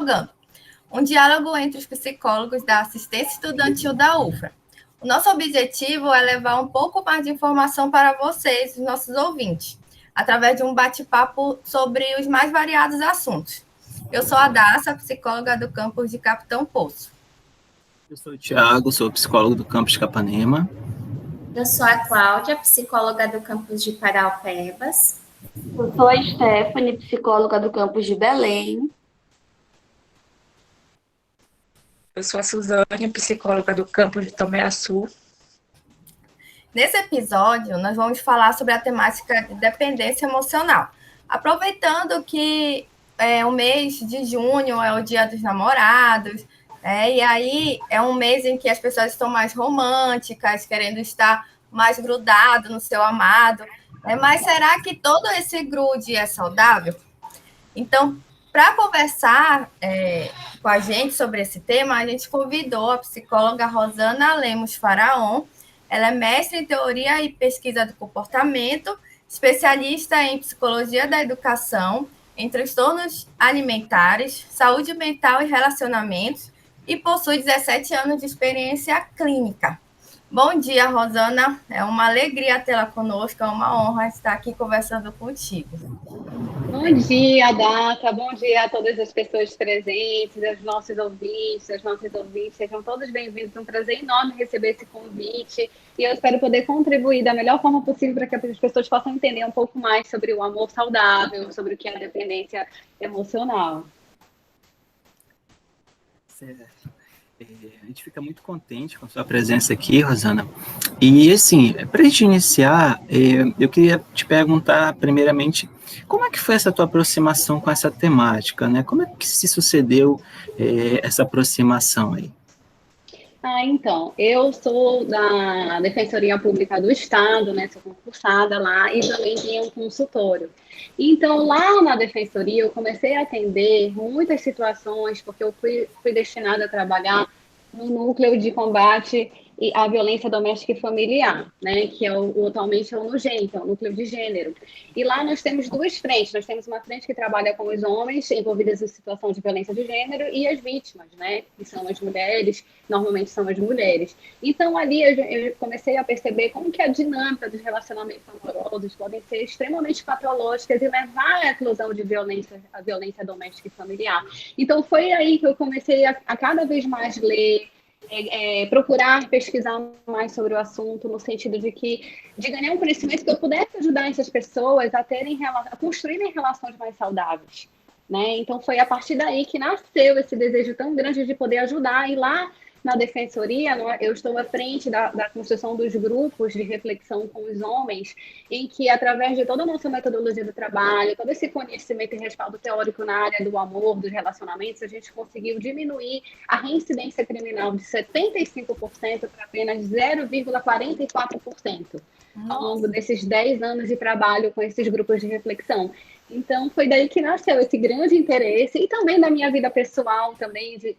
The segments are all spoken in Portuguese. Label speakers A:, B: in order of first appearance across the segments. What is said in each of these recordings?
A: Psicólogando, um diálogo entre os psicólogos da assistência estudantil da UFRA. O nosso objetivo é levar um pouco mais de informação para vocês, os nossos ouvintes, através de um bate-papo sobre os mais variados assuntos. Eu sou a Daça, psicóloga do campus de Capitão Poço.
B: Eu sou o Thiago, sou psicólogo do campus de Capanema.
C: Eu sou a Cláudia, psicóloga do campus de Paraupebas.
D: Eu sou a Stephanie, psicóloga do campus de Belém.
E: Eu sou a Suzane, psicóloga do campus de Tomé-Açu.
A: Nesse episódio, nós vamos falar sobre a temática de dependência emocional. Aproveitando que o mês de junho é o Dia dos Namorados, e aí é um mês em que as pessoas estão mais românticas, querendo estar mais grudado no seu amado. Mas será que todo esse grude é saudável? Então, para conversar com a gente sobre esse tema, a gente convidou a psicóloga Rosana Lemos Faraon. Ela é mestre em teoria e pesquisa do comportamento, especialista em psicologia da educação, em transtornos alimentares, saúde mental e relacionamentos, e possui 17 anos de experiência clínica. Bom dia, Rosana. É uma alegria tê-la conosco, é uma honra estar aqui conversando contigo.
D: Bom dia, Data. Bom dia a todas as pessoas presentes, aos nossos ouvintes, às nossas ouvintes. Sejam todos bem-vindos. É um prazer enorme receber esse convite. E eu espero poder contribuir da melhor forma possível para que as pessoas possam entender um pouco mais sobre o amor saudável, sobre o que é a dependência emocional.
B: Certo. A gente fica muito contente com a sua presença aqui, Rosana. E, assim, para a gente iniciar, eu queria te perguntar, primeiramente, como é que foi essa tua aproximação com essa temática, né? Como é que se sucedeu essa aproximação aí?
D: Então, eu sou da Defensoria Pública do Estado, né? Sou concursada lá e também tenho um consultório. Então, lá na Defensoria, eu comecei a atender muitas situações, porque eu fui destinada a trabalhar no núcleo de combate à violência doméstica e familiar, né? Que atualmente é o NUGEN, que é o núcleo de gênero. E lá nós temos duas frentes. Nós temos uma frente que trabalha com os homens envolvidos em situação de violência de gênero e as vítimas, né? Que são as mulheres, normalmente são as mulheres. Então, ali eu comecei a perceber como que a dinâmica dos relacionamentos amorosos podem ser extremamente patológicas e levar à eclosão de a violência doméstica e familiar. Então, foi aí que eu comecei a cada vez mais ler, procurar pesquisar mais sobre o assunto, no sentido de ganhar um conhecimento que eu pudesse ajudar essas pessoas a construírem relações mais saudáveis, né? Então foi a partir daí que nasceu esse desejo tão grande de poder ajudar. E lá na Defensoria, eu estou à frente da construção dos grupos de reflexão com os homens, em que, através de toda a nossa metodologia do trabalho, todo esse conhecimento e respaldo teórico na área do amor, dos relacionamentos, a gente conseguiu diminuir a reincidência criminal de 75% para apenas 0,44% ao longo desses 10 anos de trabalho com esses grupos de reflexão. Então, foi daí que nasceu esse grande interesse, e também da minha vida pessoal, também de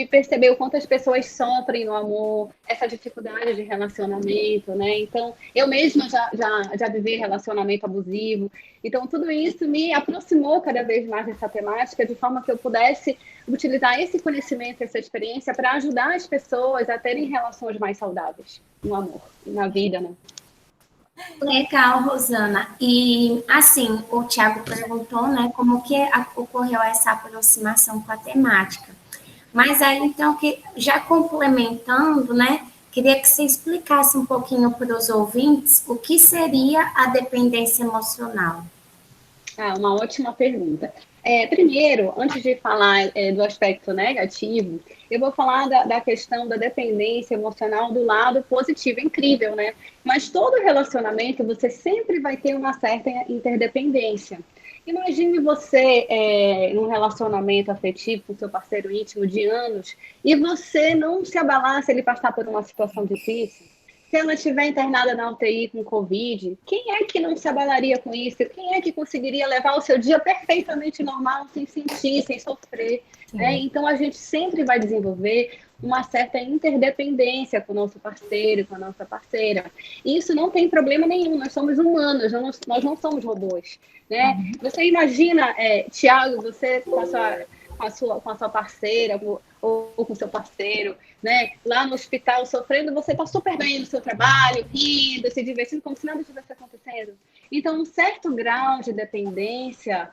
D: perceber o quanto as pessoas sofrem no amor, essa dificuldade de relacionamento, né? Então, eu mesma já vivi relacionamento abusivo. Então, tudo isso me aproximou cada vez mais dessa temática, de forma que eu pudesse utilizar esse conhecimento, essa experiência, para ajudar as pessoas a terem relações mais saudáveis no amor e na vida, né?
C: Legal, Rosana. E, assim, o Thiago perguntou, né, como que ocorreu essa aproximação com a temática. Mas aí, então, que já complementando, né, queria que você explicasse um pouquinho para os ouvintes o que seria a dependência emocional.
D: Uma ótima pergunta. Primeiro, antes de falar do aspecto negativo, eu vou falar da questão da dependência emocional do lado positivo. Incrível, né? Mas todo relacionamento, você sempre vai ter uma certa interdependência. Imagine você num relacionamento afetivo com seu parceiro íntimo de anos e você não se abalar se ele passar por uma situação difícil. Se ela estiver internada na UTI com Covid, quem é que não se abalaria com isso? Quem é que conseguiria levar o seu dia perfeitamente normal, sem sentir, sem sofrer? Né? Então, a gente sempre vai desenvolver uma certa interdependência com o nosso parceiro, com a nossa parceira. E isso não tem problema nenhum, nós somos humanos, nós não somos robôs. Né? Você imagina, Thiago, você com a sua com a sua parceira ou com seu parceiro, né? Lá no hospital sofrendo, você está super bem no seu trabalho, rindo, se divertindo, como se nada estivesse acontecendo. Então, um certo grau de dependência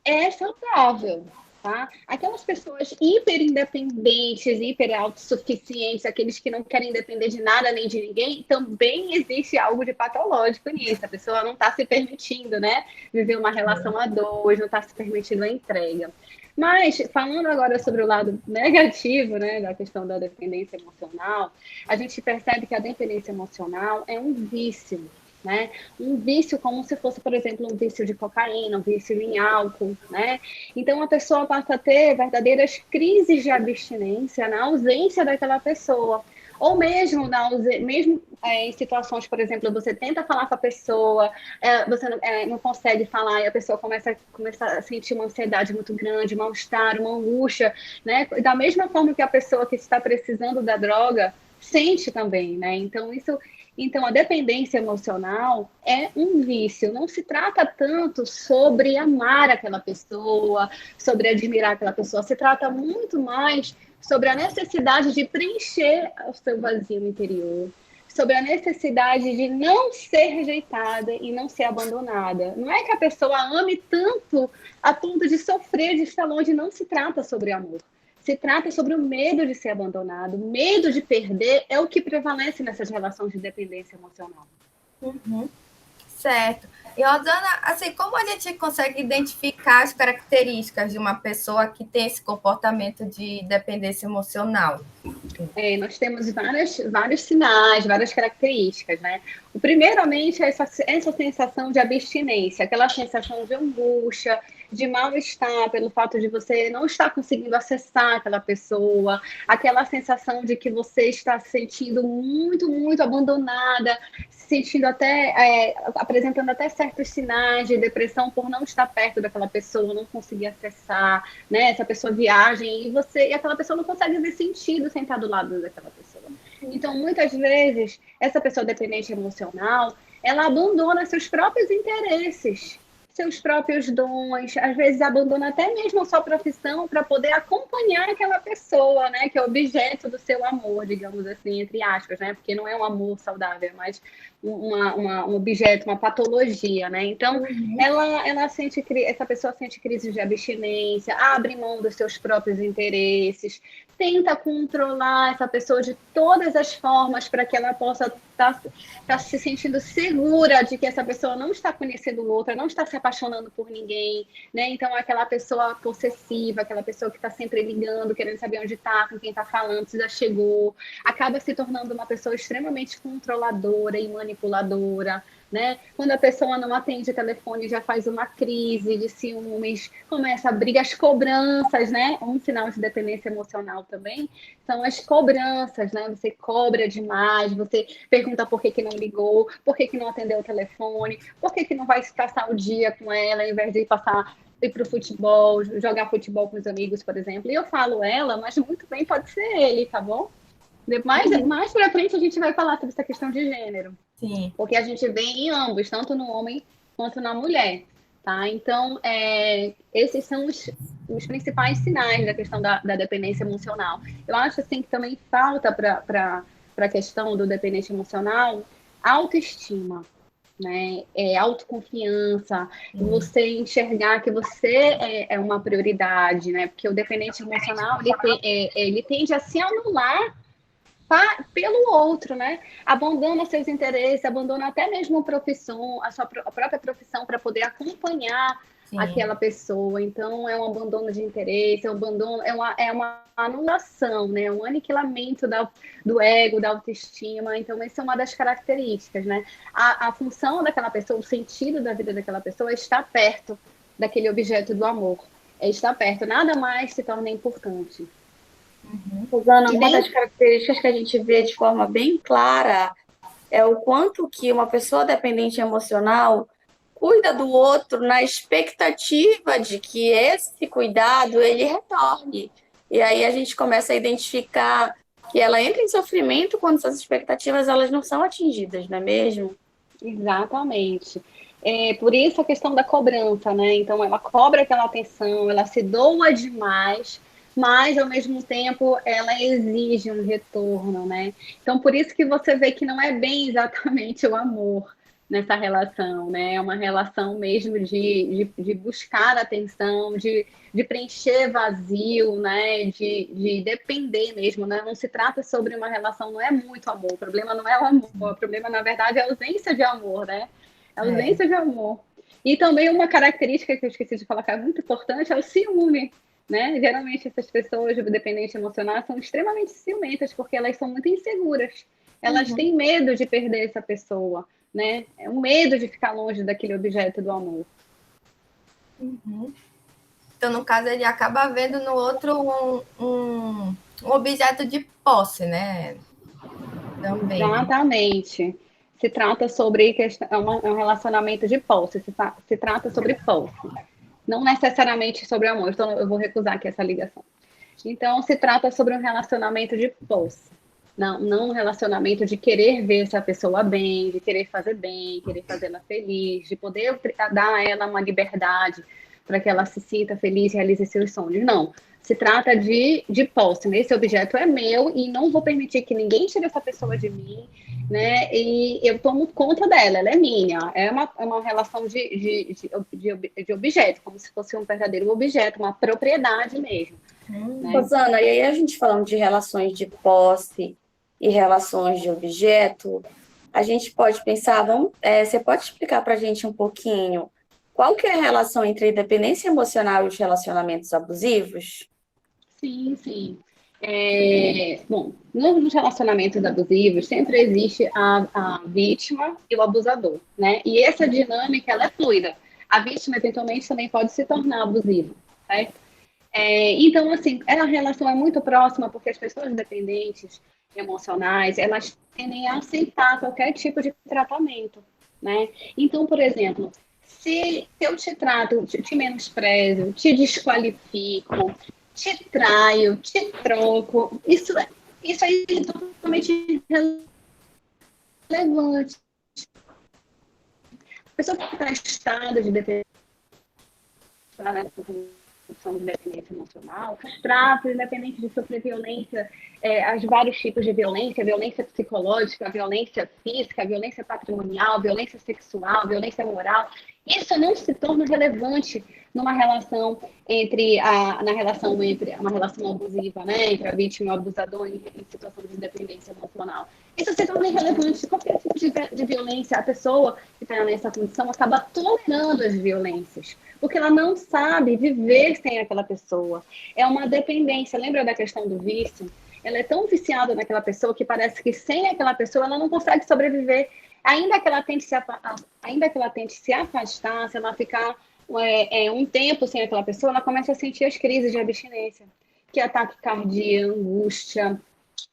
D: é saudável, tá? Aquelas pessoas hiper independentes, hiper autossuficientes, aqueles que não querem depender de nada nem de ninguém, também existe algo de patológico nisso. A pessoa não está se permitindo, né, viver uma relação a dois, não está se permitindo a entrega. Mas, falando agora sobre o lado negativo, né, da questão da dependência emocional, a gente percebe que a dependência emocional é um vício, né? Um vício como se fosse, por exemplo, um vício de cocaína, um vício em álcool, né? Então, a pessoa passa a ter verdadeiras crises de abstinência na ausência daquela pessoa. Ou mesmo, em situações, por exemplo, você tenta falar com a pessoa, você não consegue falar e a pessoa começa a sentir uma ansiedade muito grande, mal-estar, uma angústia, né? Da mesma forma que a pessoa que está precisando da droga sente também, né? Então, a dependência emocional é um vício. Não se trata tanto sobre amar aquela pessoa, sobre admirar aquela pessoa. Se trata muito mais sobre a necessidade de preencher o seu vazio interior, sobre a necessidade de não ser rejeitada e não ser abandonada. Não é que a pessoa ame tanto a ponto de sofrer, de estar longe. Não se trata sobre amor. Se trata sobre o medo de ser abandonado, o medo de perder é o que prevalece nessas relações de dependência emocional.
A: Uhum. Certo. E, Rosana, assim, como a gente consegue identificar as características de uma pessoa que tem esse comportamento de dependência emocional?
D: Nós temos vários sinais, várias características, né? Primeiramente, essa sensação de abstinência, aquela sensação de angústia, de mal-estar pelo fato de você não estar conseguindo acessar aquela pessoa, aquela sensação de que você está se sentindo muito, muito abandonada, se sentindo apresentando até certos sinais de depressão por não estar perto daquela pessoa, não conseguir acessar, né? Essa pessoa viaja e aquela pessoa não consegue ver sentido sentar do lado daquela pessoa. Então, muitas vezes, essa pessoa dependente emocional, ela abandona seus próprios interesses, seus próprios dons, às vezes abandona até mesmo a sua profissão para poder acompanhar aquela pessoa, né, que é objeto do seu amor, digamos assim, entre aspas, né, porque não é um amor saudável, é mais um objeto, uma patologia, né, então essa pessoa sente crise de abstinência, abre mão dos seus próprios interesses, tenta controlar essa pessoa de todas as formas para que ela possa estar se sentindo segura de que essa pessoa não está conhecendo outra, não está se apaixonando por ninguém, né? Então, aquela pessoa possessiva, aquela pessoa que está sempre ligando, querendo saber onde está, com quem está falando, se já chegou, acaba se tornando uma pessoa extremamente controladora e manipuladora, né? Quando a pessoa não atende o telefone, já faz uma crise de ciúmes, começa a brigar, as cobranças, né? Um sinal de dependência emocional também são as cobranças, né? Você cobra demais, você pergunta por que não ligou, por que não atendeu o telefone, por que não vai passar o dia com ela, ao invés de ir para o futebol, jogar futebol com os amigos, por exemplo. E eu falo ela, mas muito bem pode ser ele, tá bom? Mais para frente a gente vai falar sobre essa questão de gênero.
A: Sim.
D: Porque a gente vê em ambos, tanto no homem quanto na mulher, tá? Então, esses são os principais sinais da questão da dependência emocional. Eu acho, assim, que também falta para a questão do dependente emocional autoestima, né? Autoconfiança, você enxergar que você é uma prioridade, né? Porque o dependente emocional, ele tende a se anular pelo outro, né? Abandona seus interesses, abandona até mesmo a profissão, a própria profissão para poder acompanhar aquela pessoa. Então, é um abandono de interesse, é uma anulação, né? Um aniquilamento do ego, da autoestima. Então, essa é uma das características, né? A função daquela pessoa, o sentido da vida daquela pessoa é estar perto daquele objeto do amor. É estar perto, nada mais se torna importante.
F: Rosana, uma das características que a gente vê de forma bem clara é o quanto que uma pessoa dependente emocional cuida do outro na expectativa de que esse cuidado ele retorne. E aí a gente começa a identificar que ela entra em sofrimento quando essas expectativas elas não são atingidas, não é mesmo?
D: Exatamente. Por isso a questão da cobrança, né? Então, ela cobra aquela atenção, ela se doa demais, mas, ao mesmo tempo, ela exige um retorno, né? Então, por isso que você vê que não é bem exatamente o amor nessa relação, né? É uma relação mesmo de buscar atenção, de preencher vazio, né? De depender mesmo, né? Não se trata sobre uma relação, não é muito amor, o problema não é o amor, o problema, na verdade, é a ausência de amor, né? A ausência de amor. E também uma característica que eu esqueci de falar que é muito importante é o ciúme, né? Geralmente essas pessoas dependentes emocionais são extremamente ciumentas porque elas são muito inseguras. Elas têm medo de perder essa pessoa, né? É um medo de ficar longe daquele objeto do amor.
A: Então, no caso, ele acaba vendo no outro um objeto de posse, né? Também.
D: Exatamente. Se trata sobre um relacionamento de posse, se trata sobre posse. Não necessariamente sobre amor, então eu vou recusar aqui essa ligação. Então, se trata sobre um relacionamento de posse. Não um relacionamento de querer ver essa pessoa bem, de querer fazê-la feliz, de poder dar a ela uma liberdade para que ela se sinta feliz e realize seus sonhos. Não. Se trata de posse. Esse objeto é meu e não vou permitir que ninguém tire essa pessoa de mim, né? E eu tomo conta dela, ela é minha. É uma relação de objeto, como se fosse um verdadeiro objeto, uma propriedade mesmo. Né?
F: Rosana, e aí a gente falando de relações de posse e relações de objeto, a gente pode pensar, você pode explicar para a gente um pouquinho qual que é a relação entre a dependência emocional e os relacionamentos abusivos?
D: Sim. Bom, nos relacionamentos abusivos sempre existe a vítima e o abusador, né? E essa dinâmica, ela é fluida. A vítima, eventualmente, também pode se tornar abusiva, certo? Então, assim, a relação é muito próxima porque as pessoas dependentes emocionais, elas tendem a aceitar qualquer tipo de tratamento, né? Então, por exemplo, se eu te trato, te menosprezo, te desqualifico, te traio, te troco, isso aí é totalmente relevante. A pessoa que está em estado de dependência, de dependência emocional, trata, independente de sofrer violência, os vários tipos de violência, violência psicológica, violência física, violência patrimonial, violência sexual, violência moral, isso não se torna relevante numa relação entre uma relação abusiva, né, entre a vítima e o abusador em situação de dependência emocional. Isso se torna irrelevante. Qualquer tipo de violência, a pessoa que está nessa condição acaba tolerando as violências, porque ela não sabe viver sem aquela pessoa. É uma dependência. Lembra da questão do vício? Ela é tão viciada naquela pessoa que parece que sem aquela pessoa ela não consegue sobreviver. Ainda que ela tente se afastar, se ela ficar um tempo sem aquela pessoa, ela começa a sentir as crises de abstinência, que é ataque cardíaco, angústia,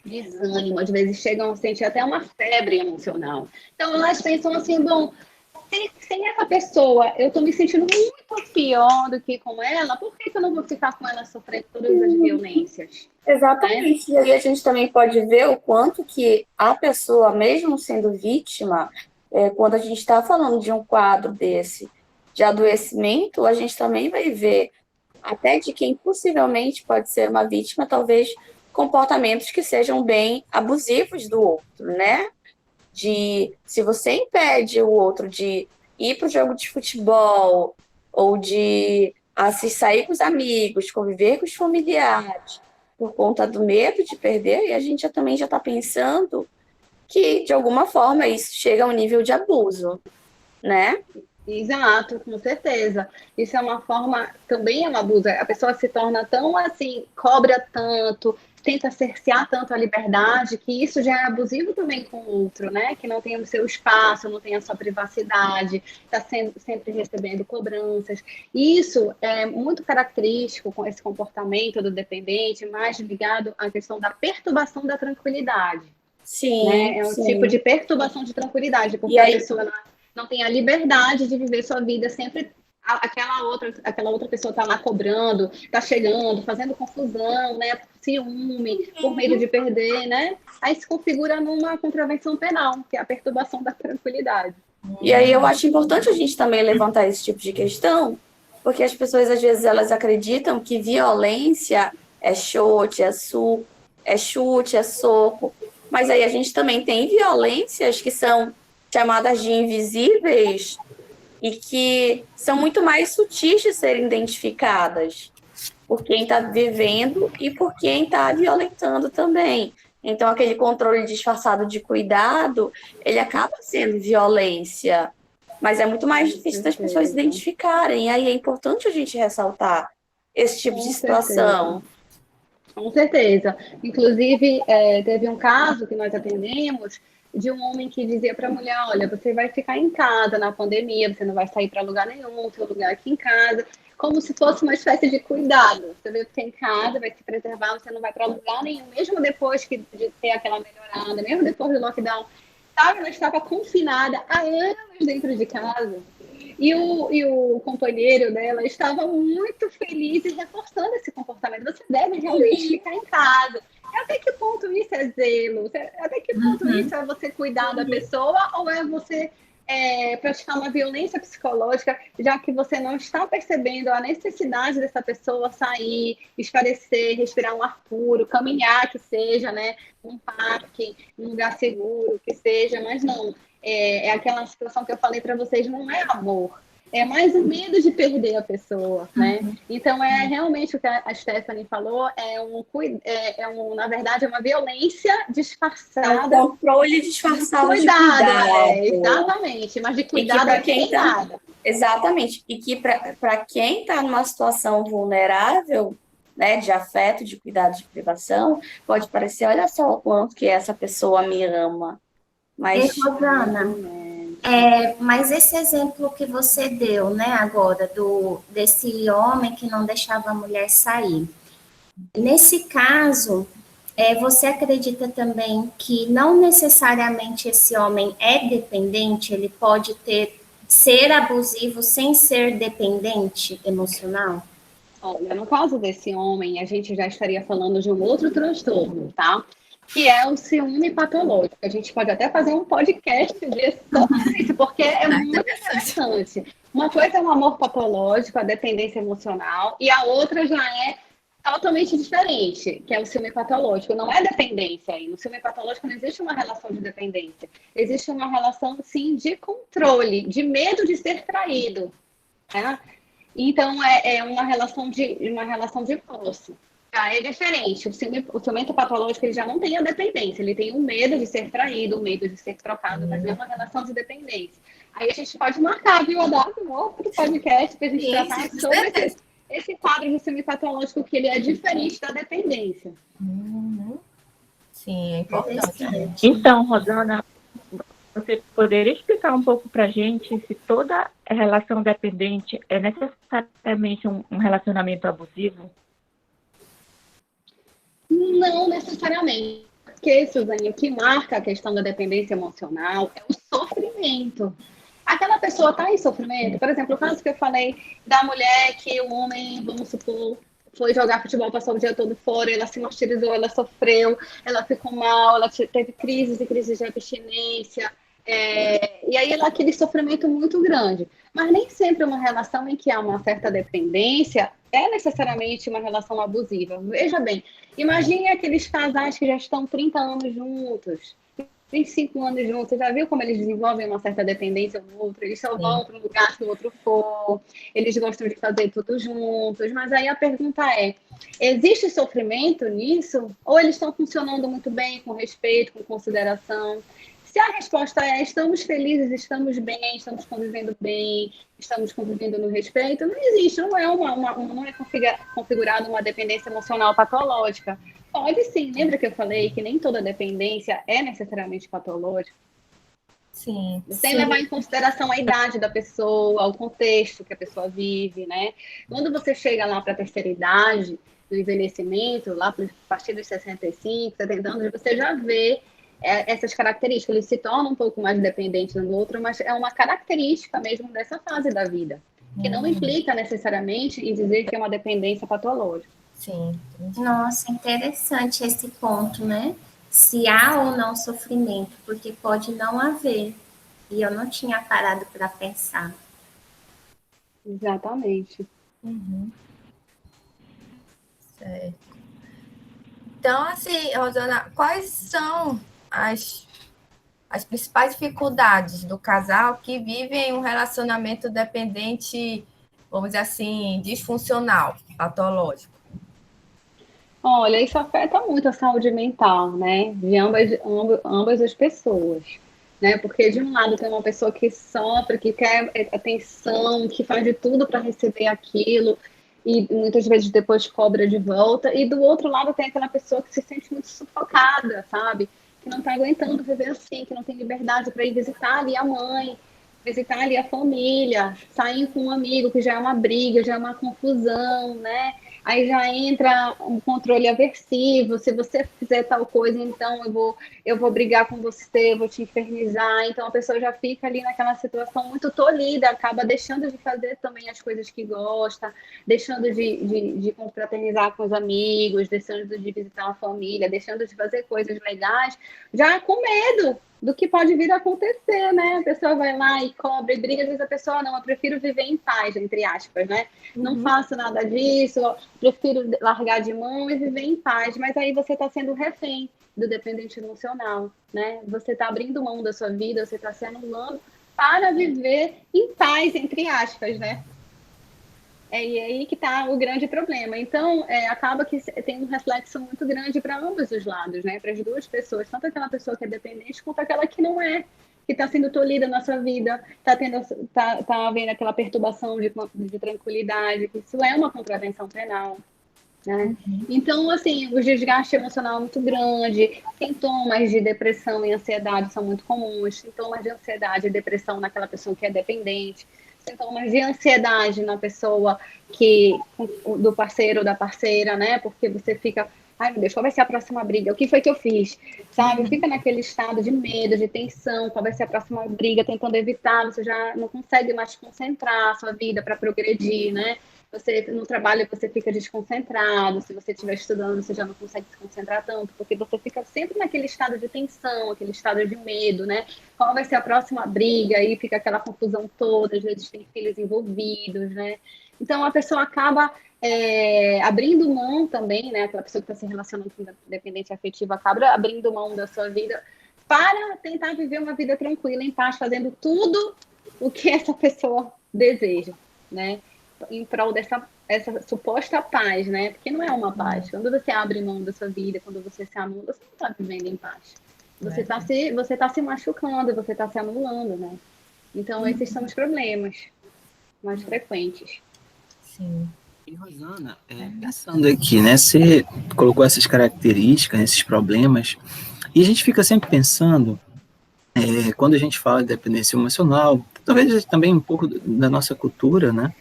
D: desânimo, às vezes chegam a sentir até uma febre emocional. Então elas pensam assim, bom, sem essa pessoa eu estou me sentindo muito pior do que com ela, por que eu não vou ficar com ela sofrendo todas as violências?
F: Exatamente. E aí a gente também pode ver o quanto que a pessoa, mesmo sendo vítima, quando a gente está falando de um quadro desse, de adoecimento, a gente também vai ver, até de quem possivelmente pode ser uma vítima, talvez comportamentos que sejam bem abusivos do outro, né? Se você impede o outro de ir para o jogo de futebol ou de sair com os amigos, conviver com os familiares, por conta do medo de perder, e a gente também já está pensando que, de alguma forma, isso chega a um nível de abuso, né?
D: Exato, com certeza. Isso é uma forma, também é um abuso. A pessoa se torna tão assim, cobra tanto, tenta cercear tanto a liberdade, que isso já é abusivo também com o outro, né? Que não tem o seu espaço, não tem a sua privacidade, está sempre recebendo cobranças. Isso é muito característico com esse comportamento do dependente, mais ligado à questão da perturbação da tranquilidade.
F: Sim,
D: né? É um tipo de perturbação de tranquilidade, porque a pessoa não tem a liberdade de viver sua vida sempre. Aquela outra pessoa está lá cobrando, está chegando, fazendo confusão, né? Por ciúme, por medo de perder, né? Aí se configura numa contravenção penal, que é a perturbação da tranquilidade.
F: E aí eu acho importante a gente também levantar esse tipo de questão, porque as pessoas, às vezes, elas acreditam que violência é chute, é soco. Mas aí a gente também tem violências que são chamadas de invisíveis e que são muito mais sutis de serem identificadas por quem está vivendo e por quem está violentando também. Então, aquele controle disfarçado de cuidado, ele acaba sendo violência, mas é muito mais difícil das pessoas identificarem. E aí é importante a gente ressaltar esse tipo de situação.
D: Com certeza. Inclusive, teve um caso que nós atendemos de um homem que dizia para a mulher: olha, você vai ficar em casa na pandemia, você não vai sair para lugar nenhum, seu lugar aqui em casa, como se fosse uma espécie de cuidado. Você vai ficar em casa, vai se preservar, você não vai para lugar nenhum, mesmo depois de ter aquela melhorada, mesmo depois do lockdown. Sabe, ela estava confinada há anos dentro de casa. E o companheiro dela estava muito feliz e reforçando esse comportamento. Você deve realmente ficar em casa. Até que ponto isso é zelo? Até que ponto isso é você cuidar da pessoa ou é você praticar uma violência psicológica, já que você não está percebendo a necessidade dessa pessoa sair, espairecer, respirar um ar puro, caminhar, que seja, né, num parque, num lugar seguro, que seja, mas não. É aquela situação que eu falei para vocês, não é amor. É mais o medo de perder a pessoa, né? Então, realmente o que a Stephanie falou, na verdade, é uma violência disfarçada.
F: É um controle disfarçado
D: cuidado,
F: de cuidado.
D: Exatamente, mas de cuidado
F: para quem
D: tá,
F: exatamente, e que para quem está numa situação vulnerável, né, de afeto, de cuidado, de privação, pode parecer, olha só o quanto que essa pessoa me ama. Mas,
C: Rosana, mas esse exemplo que você deu, né, agora, desse homem que não deixava a mulher sair, nesse caso, você acredita também que não necessariamente esse homem é dependente, ele pode ser abusivo sem ser dependente emocional?
D: Olha, no caso desse homem, a gente já estaria falando de um outro transtorno, tá? Que é o ciúme patológico. A gente pode até fazer um podcast sobre isso, porque é muito interessante. Uma coisa é um amor patológico, a dependência emocional, e a outra já é totalmente diferente, que é o ciúme patológico. Não é dependência aí. No ciúme patológico não existe uma relação de dependência. Existe uma relação, sim, de controle, de medo de ser traído. Né? Então, é uma relação de posse. É diferente. O ciumento patológico ele já não tem a dependência, ele tem o medo de ser traído, o medo de ser trocado, mas é uma relação de dependência. Aí a gente pode marcar, viu, Adá, um outro podcast para a gente tratar sobre esse quadro de ciúme patológico, que ele é diferente da dependência.
A: Sim, é importante.
E: Então, Rosana, você poderia explicar um pouco para a gente se toda relação dependente é necessariamente um relacionamento abusivo?
D: Não necessariamente. Porque, Suzane, o que marca a questão da dependência emocional é o sofrimento. Aquela pessoa está em sofrimento. Por exemplo, o caso que eu falei da mulher que o homem, vamos supor, foi jogar futebol, passou o dia todo fora, ela se martirizou, ela sofreu, ela ficou mal, ela teve crises e crises de abstinência. E aí aquele sofrimento muito grande. Mas nem sempre uma relação em que há uma certa dependência é necessariamente uma relação abusiva. Veja bem, imagine aqueles casais que já estão 30 anos juntos, 25 anos juntos, já viu como eles desenvolvem uma certa dependência um no outro? Eles só vão para um lugar que o outro for, eles gostam de fazer tudo juntos, mas aí a pergunta é, existe sofrimento nisso? Ou eles estão funcionando muito bem, com respeito, com consideração? Se a resposta é estamos felizes, estamos bem, estamos convivendo bem, estamos convivendo no respeito, não existe, não é configurada uma dependência emocional patológica. Pode sim, lembra que eu falei que nem toda dependência é necessariamente patológica?
A: Sim.
D: Sem levar em consideração a idade da pessoa, o contexto que a pessoa vive, né? Quando você chega lá para a terceira idade, no envelhecimento, lá a partir dos 65, 70 anos, você já vê essas características, eles se tornam um pouco mais dependentes um do outro, mas é uma característica mesmo dessa fase da vida, que não implica necessariamente em dizer que é uma dependência patológica.
A: Sim.
C: Nossa, interessante esse ponto, né? Se há ou não sofrimento, porque pode não haver. E eu não tinha parado para pensar.
D: Exatamente.
A: Certo. Então, assim, Rosana, quais são as principais dificuldades do casal que vivem um relacionamento dependente, vamos dizer assim, disfuncional, patológico?
D: Olha, isso afeta muito a saúde mental, né? De ambas as pessoas, né? Porque de um lado tem uma pessoa que sofre, que quer atenção, que faz de tudo para receber aquilo e muitas vezes depois cobra de volta, e do outro lado tem aquela pessoa que se sente muito sufocada, sabe? Que não está aguentando viver assim, que não tem liberdade para ir visitar ali a mãe, visitar ali a família, sair com um amigo, que já é uma briga, já é uma confusão, né? Aí já entra um controle aversivo, se você fizer tal coisa, então eu vou brigar com você, eu vou te infernizar. Então a pessoa já fica ali naquela situação muito tolhida, acaba deixando de fazer também as coisas que gosta, deixando de confraternizar com os amigos, deixando de visitar a família, deixando de fazer coisas legais, já com medo do que pode vir a acontecer, né? A pessoa vai lá e cobra e briga, às vezes a pessoa, não, eu prefiro viver em paz, entre aspas, né? Não faço nada disso, prefiro largar de mão e viver em paz. Mas aí você está sendo refém do dependente emocional, né? Você está abrindo mão da sua vida, você está se anulando para viver em paz, entre aspas, né? E aí que está o grande problema. Então, acaba que tem um reflexo muito grande para ambos os lados, né? Para as duas pessoas, tanto aquela pessoa que é dependente quanto aquela que não é, que está sendo tolhida na sua vida, está havendo aquela perturbação de tranquilidade, que isso é uma contravenção penal. Né? Então, assim, o desgaste emocional é muito grande, sintomas de depressão e ansiedade são muito comuns, sintomas de ansiedade e depressão naquela pessoa que é dependente, sintomas de ansiedade na pessoa do parceiro ou da parceira, né? Porque você fica, ai meu Deus, qual vai ser a próxima briga? O que foi que eu fiz? Sabe? Fica naquele estado de medo, de tensão, qual vai ser a próxima briga, tentando evitar, você já não consegue mais concentrar a sua vida para progredir, né? Você no trabalho você fica desconcentrado, se você estiver estudando você já não consegue se concentrar tanto, porque você fica sempre naquele estado de tensão, aquele estado de medo, né? Qual vai ser a próxima briga? Aí fica aquela confusão toda, às vezes tem filhos envolvidos, né? Então a pessoa acaba abrindo mão também, né? Aquela pessoa que está se relacionando com dependente afetivo acaba abrindo mão da sua vida para tentar viver uma vida tranquila, em paz, fazendo tudo o que essa pessoa deseja, né? Em prol essa suposta paz, né? Porque não é uma paz. Quando você abre mão da sua vida, quando você se anula, você não está vivendo em paz. Você está se machucando, você está se anulando, né? Então, esses são os problemas mais frequentes.
A: Sim.
B: E, Rosana, pensando aqui, né? Você colocou essas características, esses problemas, e a gente fica sempre pensando, quando a gente fala de dependência emocional, talvez também um pouco da nossa cultura, né?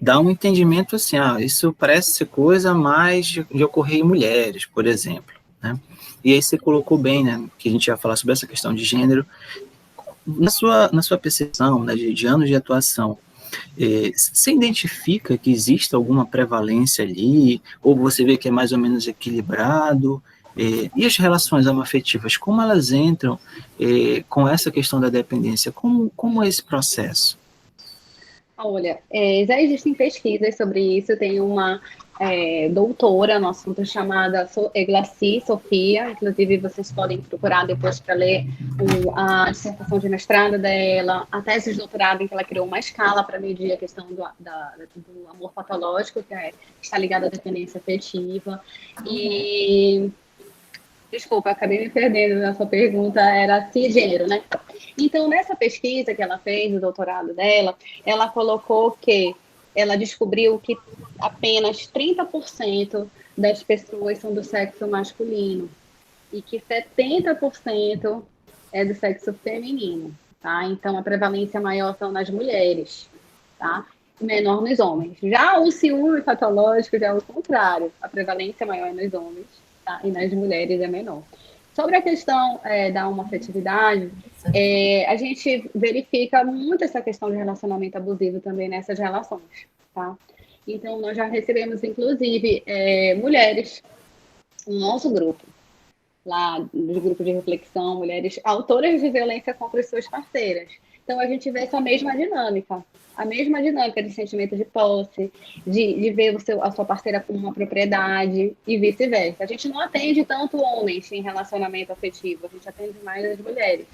B: Dá um entendimento assim, isso parece ser coisa mais de ocorrer em mulheres, por exemplo, né? E aí você colocou bem, né, que a gente ia falar sobre essa questão de gênero. Na sua percepção, né, de anos de atuação, você identifica que existe alguma prevalência ali, ou você vê que é mais ou menos equilibrado? E as relações homoafetivas, como elas entram com essa questão da dependência? Como é esse processo?
D: Olha, já existem pesquisas sobre isso. Tem uma doutora no assunto chamada Eglaci Sofia. Inclusive, vocês podem procurar depois para ler a dissertação de mestrado dela, a tese de doutorado, em que ela criou uma escala para medir a questão do amor patológico, que está ligado à dependência afetiva. E desculpa, acabei me perdendo na sua pergunta, era cisgênero, né? Então, nessa pesquisa que ela fez, o doutorado dela, ela colocou que ela descobriu que apenas 30% das pessoas são do sexo masculino e que 70% é do sexo feminino, tá? Então, a prevalência maior são nas mulheres, tá? Menor nos homens. Já o ciúme patológico já é o contrário, a prevalência maior é nos homens, tá? E nas mulheres é menor. Sobre a questão da homoafetividade, a gente verifica muito essa questão de relacionamento abusivo também nessas relações, tá? Então, nós já recebemos, inclusive, mulheres no nosso grupo, lá dos grupos de reflexão, mulheres autoras de violência contra as suas parceiras. Então, a gente vê essa mesma dinâmica. A mesma dinâmica de sentimento de posse, de ver a sua parceira como uma propriedade e vice-versa. A gente não atende tanto homens em relacionamento afetivo, a gente atende mais as mulheres.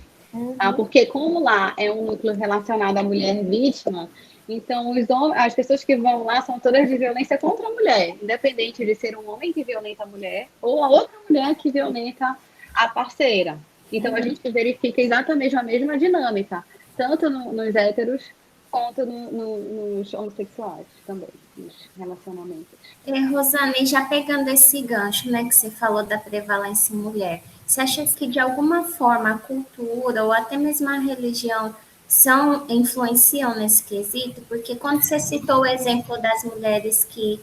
D: Tá? Porque como lá é um núcleo relacionado à mulher vítima, então as pessoas que vão lá são todas de violência contra a mulher, independente de ser um homem que violenta a mulher ou a outra mulher que violenta a parceira. Então a gente verifica exatamente a mesma dinâmica, tanto nos héteros quanto nos homossexuais também, nos relacionamentos.
C: Rosana, e já pegando esse gancho, né, que você falou da prevalência em mulher, você acha que de alguma forma a cultura ou até mesmo a religião influenciam nesse quesito? Porque quando você citou o exemplo das mulheres que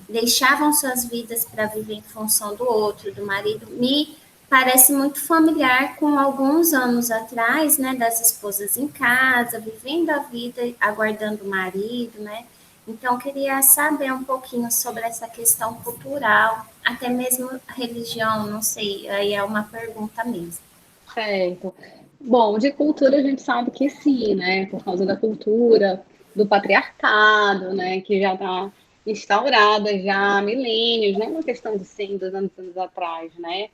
C: deixavam suas vidas para viver em função do outro, do marido, me parece muito familiar com alguns anos atrás, né, das esposas em casa, vivendo a vida, aguardando o marido, né? Então, queria saber um pouquinho sobre essa questão cultural, até mesmo religião, não sei, aí é uma pergunta mesmo.
D: Certo. Bom, de cultura a gente sabe que sim, né? Por causa da cultura, do patriarcado, né? Que já está instaurada já há milênios, não é uma questão de 100, 200 anos atrás, né?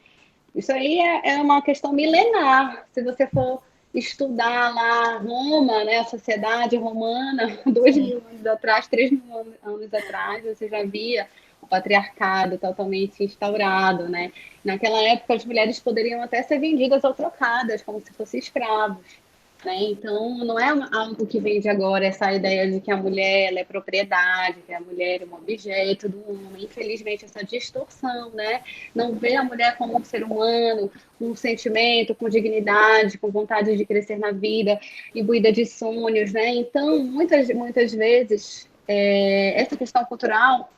D: Isso aí é uma questão milenar. Se você for estudar lá Roma, né, a sociedade romana, 2.000 anos atrás, 3.000 anos atrás, você já via o patriarcado totalmente instaurado, né? Naquela época, as mulheres poderiam até ser vendidas ou trocadas, como se fossem escravos. Né? Então, não é algo que vem de agora, essa ideia de que a mulher ela é propriedade, que a mulher é um objeto do homem. Infelizmente, essa distorção, né? Não vê a mulher como um ser humano, com um sentimento, com dignidade, com vontade de crescer na vida, imbuída de sonhos. Né? Então, muitas vezes, essa questão cultural,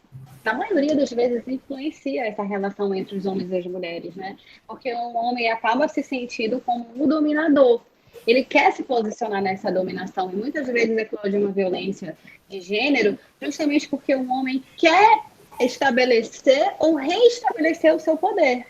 D: na maioria das vezes, influencia essa relação entre os homens e as mulheres. Né? Porque o homem acaba se sentindo como um dominador. Ele quer se posicionar nessa dominação e muitas vezes eclode uma violência de gênero justamente porque o homem quer estabelecer ou reestabelecer o seu poder.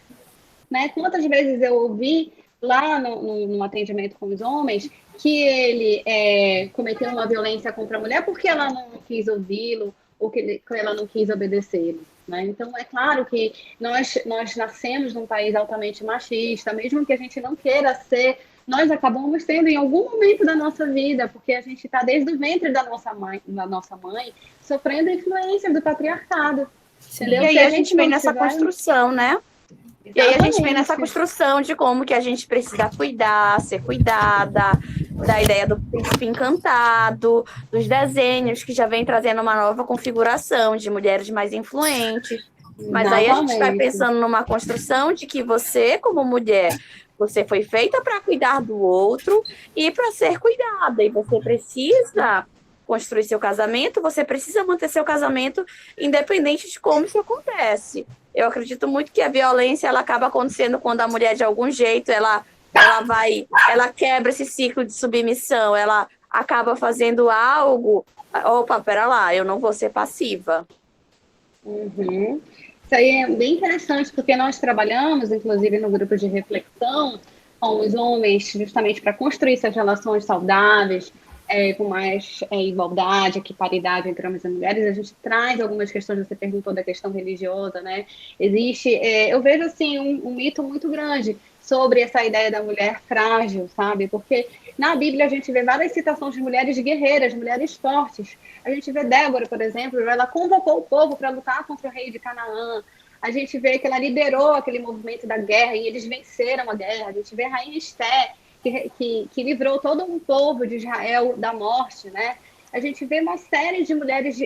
D: Né? Quantas vezes eu ouvi lá no atendimento com os homens que ele cometeu uma violência contra a mulher porque ela não quis ouvi-lo ou que ela não quis obedecê-lo. Né? Então, é claro que nós nascemos num país altamente machista, mesmo que a gente não queira ser, nós acabamos tendo em algum momento da nossa vida, porque a gente está desde o ventre da nossa mãe, sofrendo influência do patriarcado. Entendeu?
F: E aí a gente vem nessa construção, né?
D: Exatamente.
F: E aí a gente vem nessa construção de como que a gente precisa cuidar, ser cuidada, da ideia do príncipe encantado, dos desenhos que já vem trazendo uma nova configuração de mulheres mais influentes. Mas aí a gente vai pensando numa construção de que você, como mulher, você foi feita para cuidar do outro e para ser cuidada. E você precisa construir seu casamento, você precisa manter seu casamento independente de como isso acontece. Eu acredito muito que a violência ela acaba acontecendo quando a mulher, de algum jeito, ela quebra esse ciclo de submissão, ela acaba fazendo algo. Opa, pera lá, eu não vou ser passiva.
D: Uhum. Isso aí é bem interessante, porque nós trabalhamos, inclusive, no grupo de reflexão com os homens, justamente para construir essas relações saudáveis, com mais igualdade, equiparidade entre homens e mulheres. A gente traz algumas questões, você perguntou da questão religiosa, né? Existe, eu vejo, assim, um mito muito grande sobre essa ideia da mulher frágil, sabe? Porque na Bíblia a gente vê várias citações de mulheres guerreiras, mulheres fortes. A gente vê Débora, por exemplo, ela convocou o povo para lutar contra o rei de Canaã. A gente vê que ela liderou aquele movimento da guerra e eles venceram a guerra. A gente vê a rainha Esté, que livrou todo um povo de Israel da morte, né? A gente vê uma série de mulheres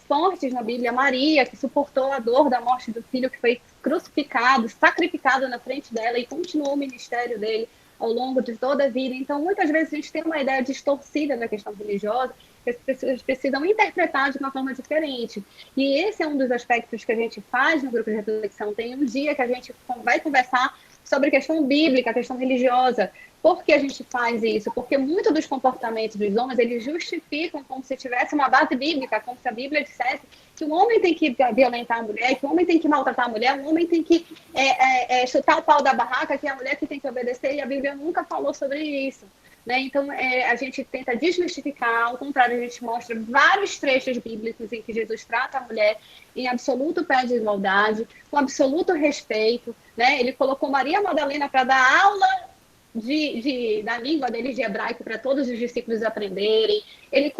D: fortes na Bíblia. Maria, que suportou a dor da morte do filho, que foi crucificado, sacrificado na frente dela e continuou o ministério dele ao longo de toda a vida. Então, muitas vezes a gente tem uma ideia distorcida da questão religiosa que as pessoas precisam interpretar de uma forma diferente. E esse é um dos aspectos que a gente faz no grupo de reflexão. Tem um dia que a gente vai conversar sobre a questão bíblica, a questão religiosa. Por que a gente faz isso? Porque muitos dos comportamentos dos homens, eles justificam como se tivesse uma base bíblica, como se a Bíblia dissesse que o homem tem que violentar a mulher, que o homem tem que maltratar a mulher, o homem tem que chutar o pau da barraca, que é a mulher que tem que obedecer, e a Bíblia nunca falou sobre isso. Né? Então, a gente tenta desmistificar, ao contrário, a gente mostra vários trechos bíblicos em que Jesus trata a mulher em absoluto pé de igualdade, com absoluto respeito. Né? Ele colocou Maria Madalena para dar aula da língua deles de hebraico para todos os discípulos aprenderem. Ele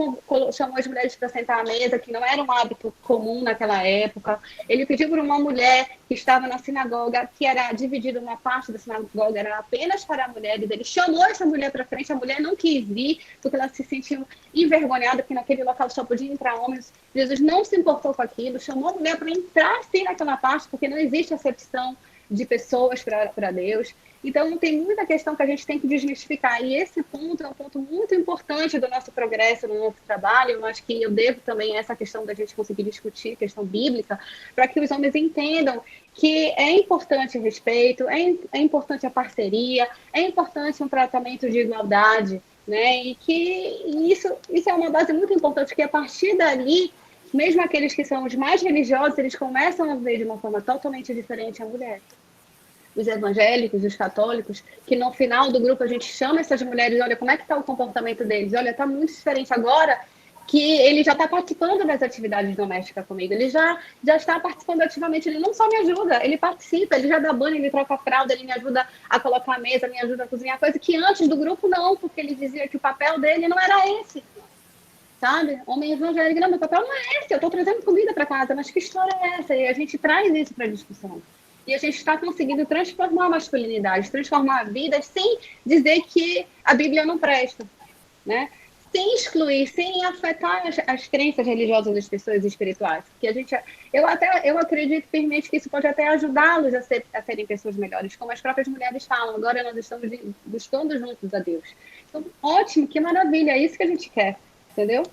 D: chamou as mulheres para sentar à mesa, que não era um hábito comum naquela época. Ele pediu para uma mulher que estava na sinagoga, que era dividida, uma parte da sinagoga era apenas para mulheres. Ele chamou essa mulher para frente, a mulher não quis ir, porque ela se sentiu envergonhada, que naquele local só podia entrar homens. Jesus não se importou com aquilo, chamou a mulher para entrar sim naquela parte, porque não existe acepção de pessoas para Deus. Então, tem muita questão que a gente tem que desmistificar. E esse ponto é um ponto muito importante do nosso progresso, do nosso trabalho. Eu acho que eu devo também a essa questão da gente conseguir discutir, questão bíblica, para que os homens entendam que é importante o respeito, é importante a parceria, é importante um tratamento de igualdade, né? E que isso é uma base muito importante, que a partir dali, mesmo aqueles que são os mais religiosos, eles começam a ver de uma forma totalmente diferente a mulher. Os evangélicos, os católicos, que no final do grupo a gente chama essas mulheres, olha, como é que está o comportamento deles? Olha, está muito diferente agora que ele já está participando das atividades domésticas comigo, ele já está participando ativamente, ele não só me ajuda, ele participa, ele já dá banho, ele troca a fralda, ele me ajuda a colocar a mesa, me ajuda a cozinhar, coisa que antes do grupo não, porque ele dizia que o papel dele não era esse. Sabe? Homem evangélico, não, meu papel não é esse, eu estou trazendo comida para casa, mas que história é essa? E a gente traz isso para a discussão. E a gente está conseguindo transformar a masculinidade, transformar a vida, sem dizer que a Bíblia não presta, né? Sem excluir, sem afetar as crenças religiosas das pessoas espirituais. Porque eu acredito firmemente que isso pode até ajudá-los a serem pessoas melhores, como as próprias mulheres falam. Agora nós estamos buscando juntos a Deus. Então, ótimo, que maravilha, é isso que a gente quer, entendeu?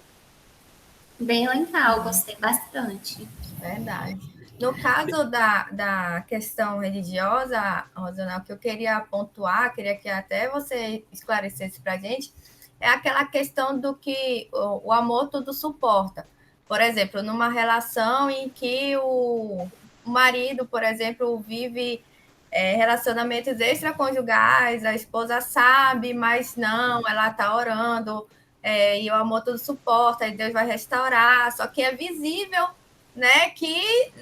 C: Bem legal, gostei bastante.
A: Verdade. No caso da questão religiosa, Rosana, o que eu queria pontuar, queria que até você esclarecesse para a gente, é aquela questão do que o amor tudo suporta. Por exemplo, numa relação em que o marido, por exemplo, vive relacionamentos extraconjugais, a esposa sabe, mas não, ela está orando, e o amor tudo suporta, e Deus vai restaurar, só que é visível, né, que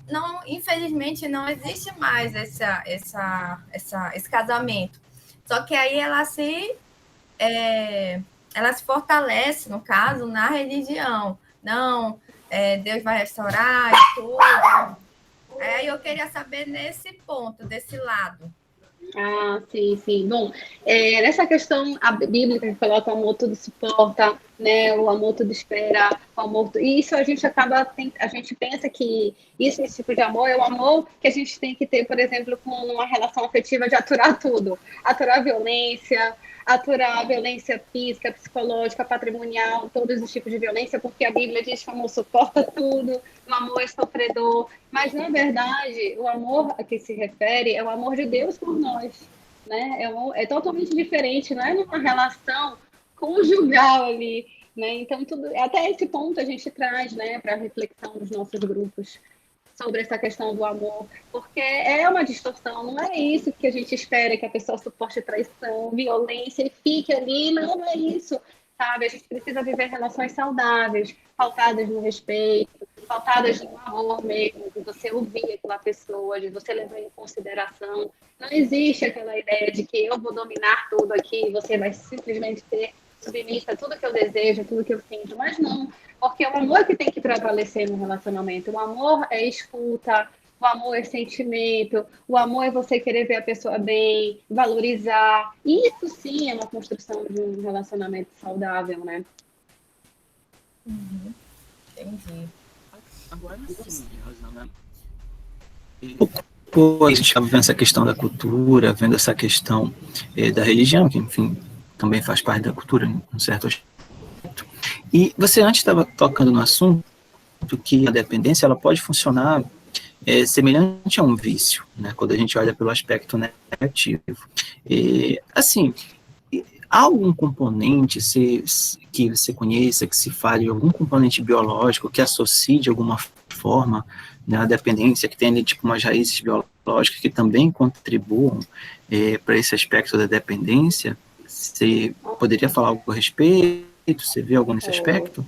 A: não, infelizmente não existe mais esse casamento. Só que aí ela se fortalece, no caso, na religião. Não, Deus vai restaurar e tudo. Aí eu queria saber nesse ponto, desse lado.
D: Ah, sim, sim. Bom, nessa questão a bíblica que coloca o amor tudo suporta, né? O amor tudo espera, o amor e isso a gente a gente pensa que esse tipo de amor é o amor que a gente tem que ter, por exemplo, com uma relação afetiva de aturar tudo, aturar a violência física, psicológica, patrimonial, todos os tipos de violência, porque a Bíblia diz que o amor suporta tudo, o amor é sofredor, mas, na verdade, o amor a que se refere é o amor de Deus por nós, né? É totalmente diferente, não é numa relação conjugal ali, né? Então, até esse ponto a gente traz, né, para a reflexão dos nossos grupos sobre essa questão do amor, porque é uma distorção, não é isso que a gente espera, que a pessoa suporte traição, violência e fique ali, não é isso, sabe? A gente precisa viver relações saudáveis, pautadas no respeito, pautadas no amor mesmo, de você ouvir aquela pessoa, de você levar em consideração. Não existe aquela ideia de que eu vou dominar tudo aqui e você vai simplesmente ser submissa a tudo que eu desejo, tudo que eu sinto, mas não, porque é o amor que tem que prevalecer no relacionamento. O amor é escuta, o amor é sentimento, o amor é você querer ver a pessoa bem, valorizar. Isso sim é uma construção de um relacionamento saudável, né?
A: Uhum. Entendi.
B: Agora sim, Rosana. Depois a gente estava vendo essa questão da cultura, vendo essa questão da religião, que, enfim, também faz parte da cultura, em um certo aspecto. E você antes estava tocando no assunto que a dependência ela pode funcionar semelhante a um vício, né, quando a gente olha pelo aspecto negativo. Assim, há algum componente que você conheça, que se fale, algum componente biológico que associe de alguma forma, né, a dependência, que tenha tipo umas raízes biológicas que também contribuam para esse aspecto da dependência? Você poderia falar algo a respeito? Você vê algo nesse aspecto?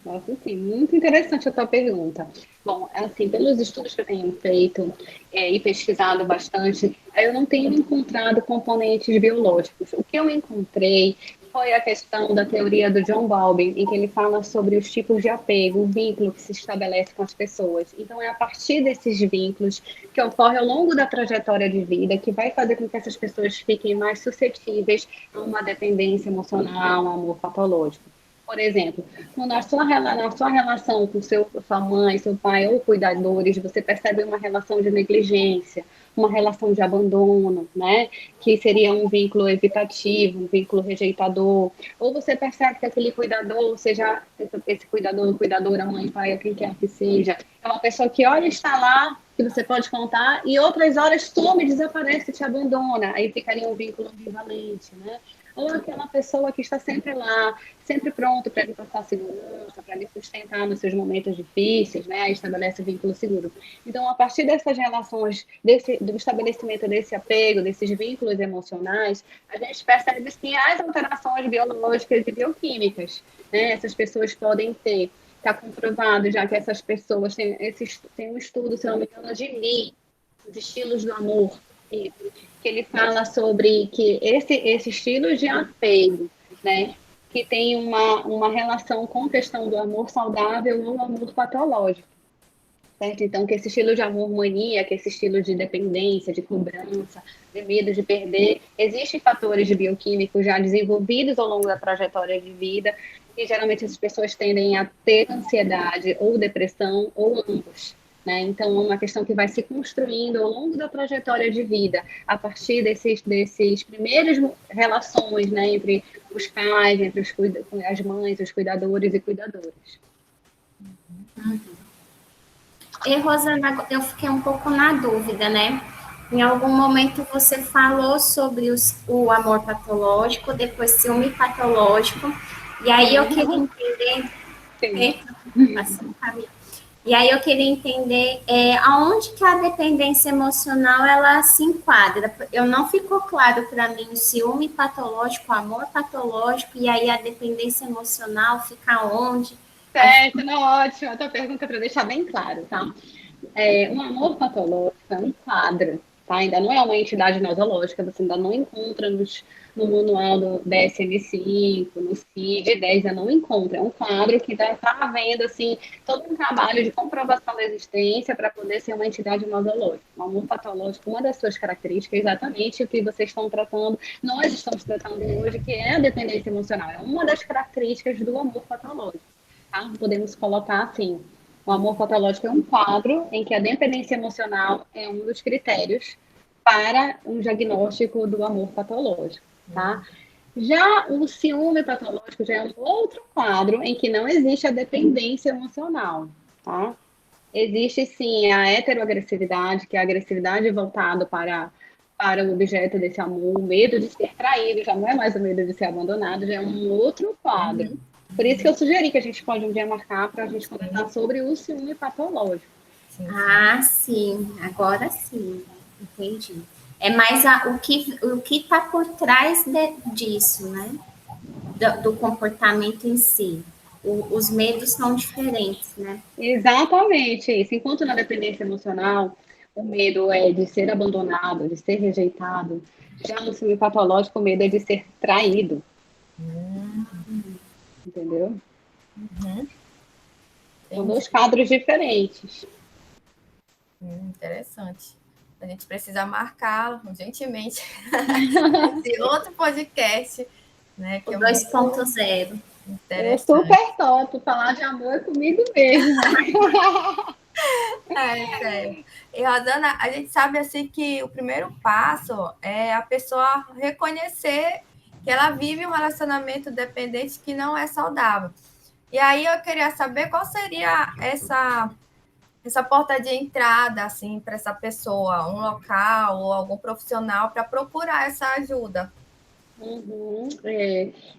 D: Nossa, sim, muito interessante a tua pergunta. Bom, assim, pelos estudos que eu tenho feito e pesquisado bastante, eu não tenho encontrado componentes biológicos. O que eu encontrei foi a questão da teoria do John Bowlby, em que ele fala sobre os tipos de apego, o vínculo que se estabelece com as pessoas. Então, é a partir desses vínculos que ocorre ao longo da trajetória de vida que vai fazer com que essas pessoas fiquem mais suscetíveis a uma dependência emocional, a um amor patológico. Por exemplo, na sua relação com sua mãe, seu pai ou cuidadores, você percebe uma relação de negligência, uma relação de abandono, né? Que seria um vínculo evitativo, um vínculo rejeitador. Ou você percebe que aquele cuidador, seja esse cuidador, cuidadora, mãe, pai, ou quem quer que seja, é uma pessoa que olha está lá, que você pode contar, e outras horas some, desaparece, te abandona. Aí ficaria um vínculo ambivalente, né? Ou aquela pessoa que está sempre lá, sempre pronto para lhe passar segurança, para lhe sustentar nos seus momentos difíceis, né? Aí estabelece vínculo seguro. Então, a partir dessas relações, do estabelecimento desse apego, desses vínculos emocionais, a gente percebe sim as alterações biológicas e bioquímicas, né? Essas pessoas podem ter. Está comprovado já que essas pessoas têm um estudo, se não me engano, de Lee, os estilos do amor, que ele fala sobre que esse estilo de apego, né, que tem uma relação com a questão do amor saudável ou amor patológico, certo? Então, que esse estilo de amor mania, que esse estilo de dependência, de cobrança, de medo de perder, existem fatores bioquímicos já desenvolvidos ao longo da trajetória de vida e geralmente essas pessoas tendem a ter ansiedade ou depressão ou ambos. Né? Então, é uma questão que vai se construindo ao longo da trajetória de vida, a partir desses primeiras relações, né, entre os pais, entre as mães, os cuidadores e cuidadoras.
C: E, Rosana, eu fiquei um pouco na dúvida, né? Em algum momento você falou sobre o amor patológico, depois ciúme patológico, e aí eu queria entender... E aí eu queria entender aonde que a dependência emocional ela se enquadra. Eu não ficou claro para mim o ciúme patológico, o amor patológico, e aí a dependência emocional fica onde?
D: Certo, não, ótimo. A tua pergunta para deixar bem claro, tá? Um amor patológico é um quadro, tá? Ainda não é uma entidade nosológica, você ainda não encontra no manual do DSM-5, no CID-10, ainda não encontra. É um quadro que está havendo, assim, todo um trabalho de comprovação da existência para poder ser uma entidade nosológica. O amor patológico, uma das suas características é exatamente o que vocês estão tratando, nós estamos tratando hoje, que é a dependência emocional. É uma das características do amor patológico. Tá? Podemos colocar assim, o amor patológico é um quadro em que a dependência emocional é um dos critérios para um diagnóstico do amor patológico, tá? Já o ciúme patológico já é um outro quadro em que não existe a dependência emocional, tá? Existe sim a heteroagressividade, que é a agressividade voltada para o objeto desse amor, o medo de ser traído, já não é mais o medo de ser abandonado, já é um outro quadro. Por isso que eu sugeri que a gente pode um dia marcar para a gente conversar sobre o ciúme patológico.
C: Sim. Ah, sim, agora sim, entendi. É mais o que está por trás disso, né? Do comportamento em si. Os medos são diferentes, né?
D: Exatamente isso. Enquanto na dependência emocional, o medo é de ser abandonado, de ser rejeitado. Já no ciúme patológico, o medo é de ser traído. Entendeu? São dois quadros diferentes.
A: Interessante. A gente precisa marcar urgentemente esse outro podcast, né? Que
C: o 2.0.
D: Eu super topo, falar de amor comigo mesmo.
A: Sério. E, Rosana, a gente sabe assim que o primeiro passo é a pessoa reconhecer que ela vive um relacionamento dependente que não é saudável. E aí eu queria saber qual seria essa porta de entrada, assim, para essa pessoa, um local ou algum profissional para procurar essa ajuda.
D: Uhum.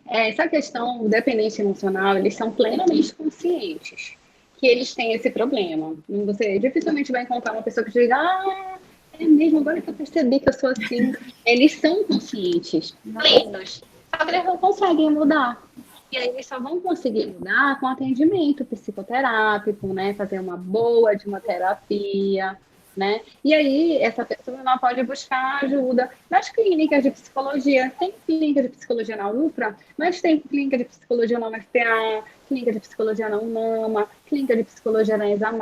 D: Essa questão do dependente emocional, eles são plenamente conscientes que eles têm esse problema. Você dificilmente vai encontrar uma pessoa que diga, é mesmo, agora que eu percebi que eu sou assim. Eles são conscientes, plenos, só que eles não conseguem mudar. E aí eles só vão conseguir mudar com atendimento psicoterápico, né? Fazer uma boa de uma terapia, né? E aí essa pessoa ela pode buscar ajuda nas clínicas de psicologia. Tem clínica de psicologia na UFRA, mas tem clínica de psicologia na UFPA, clínica de psicologia na UNAMA, clínica de psicologia na ESA+,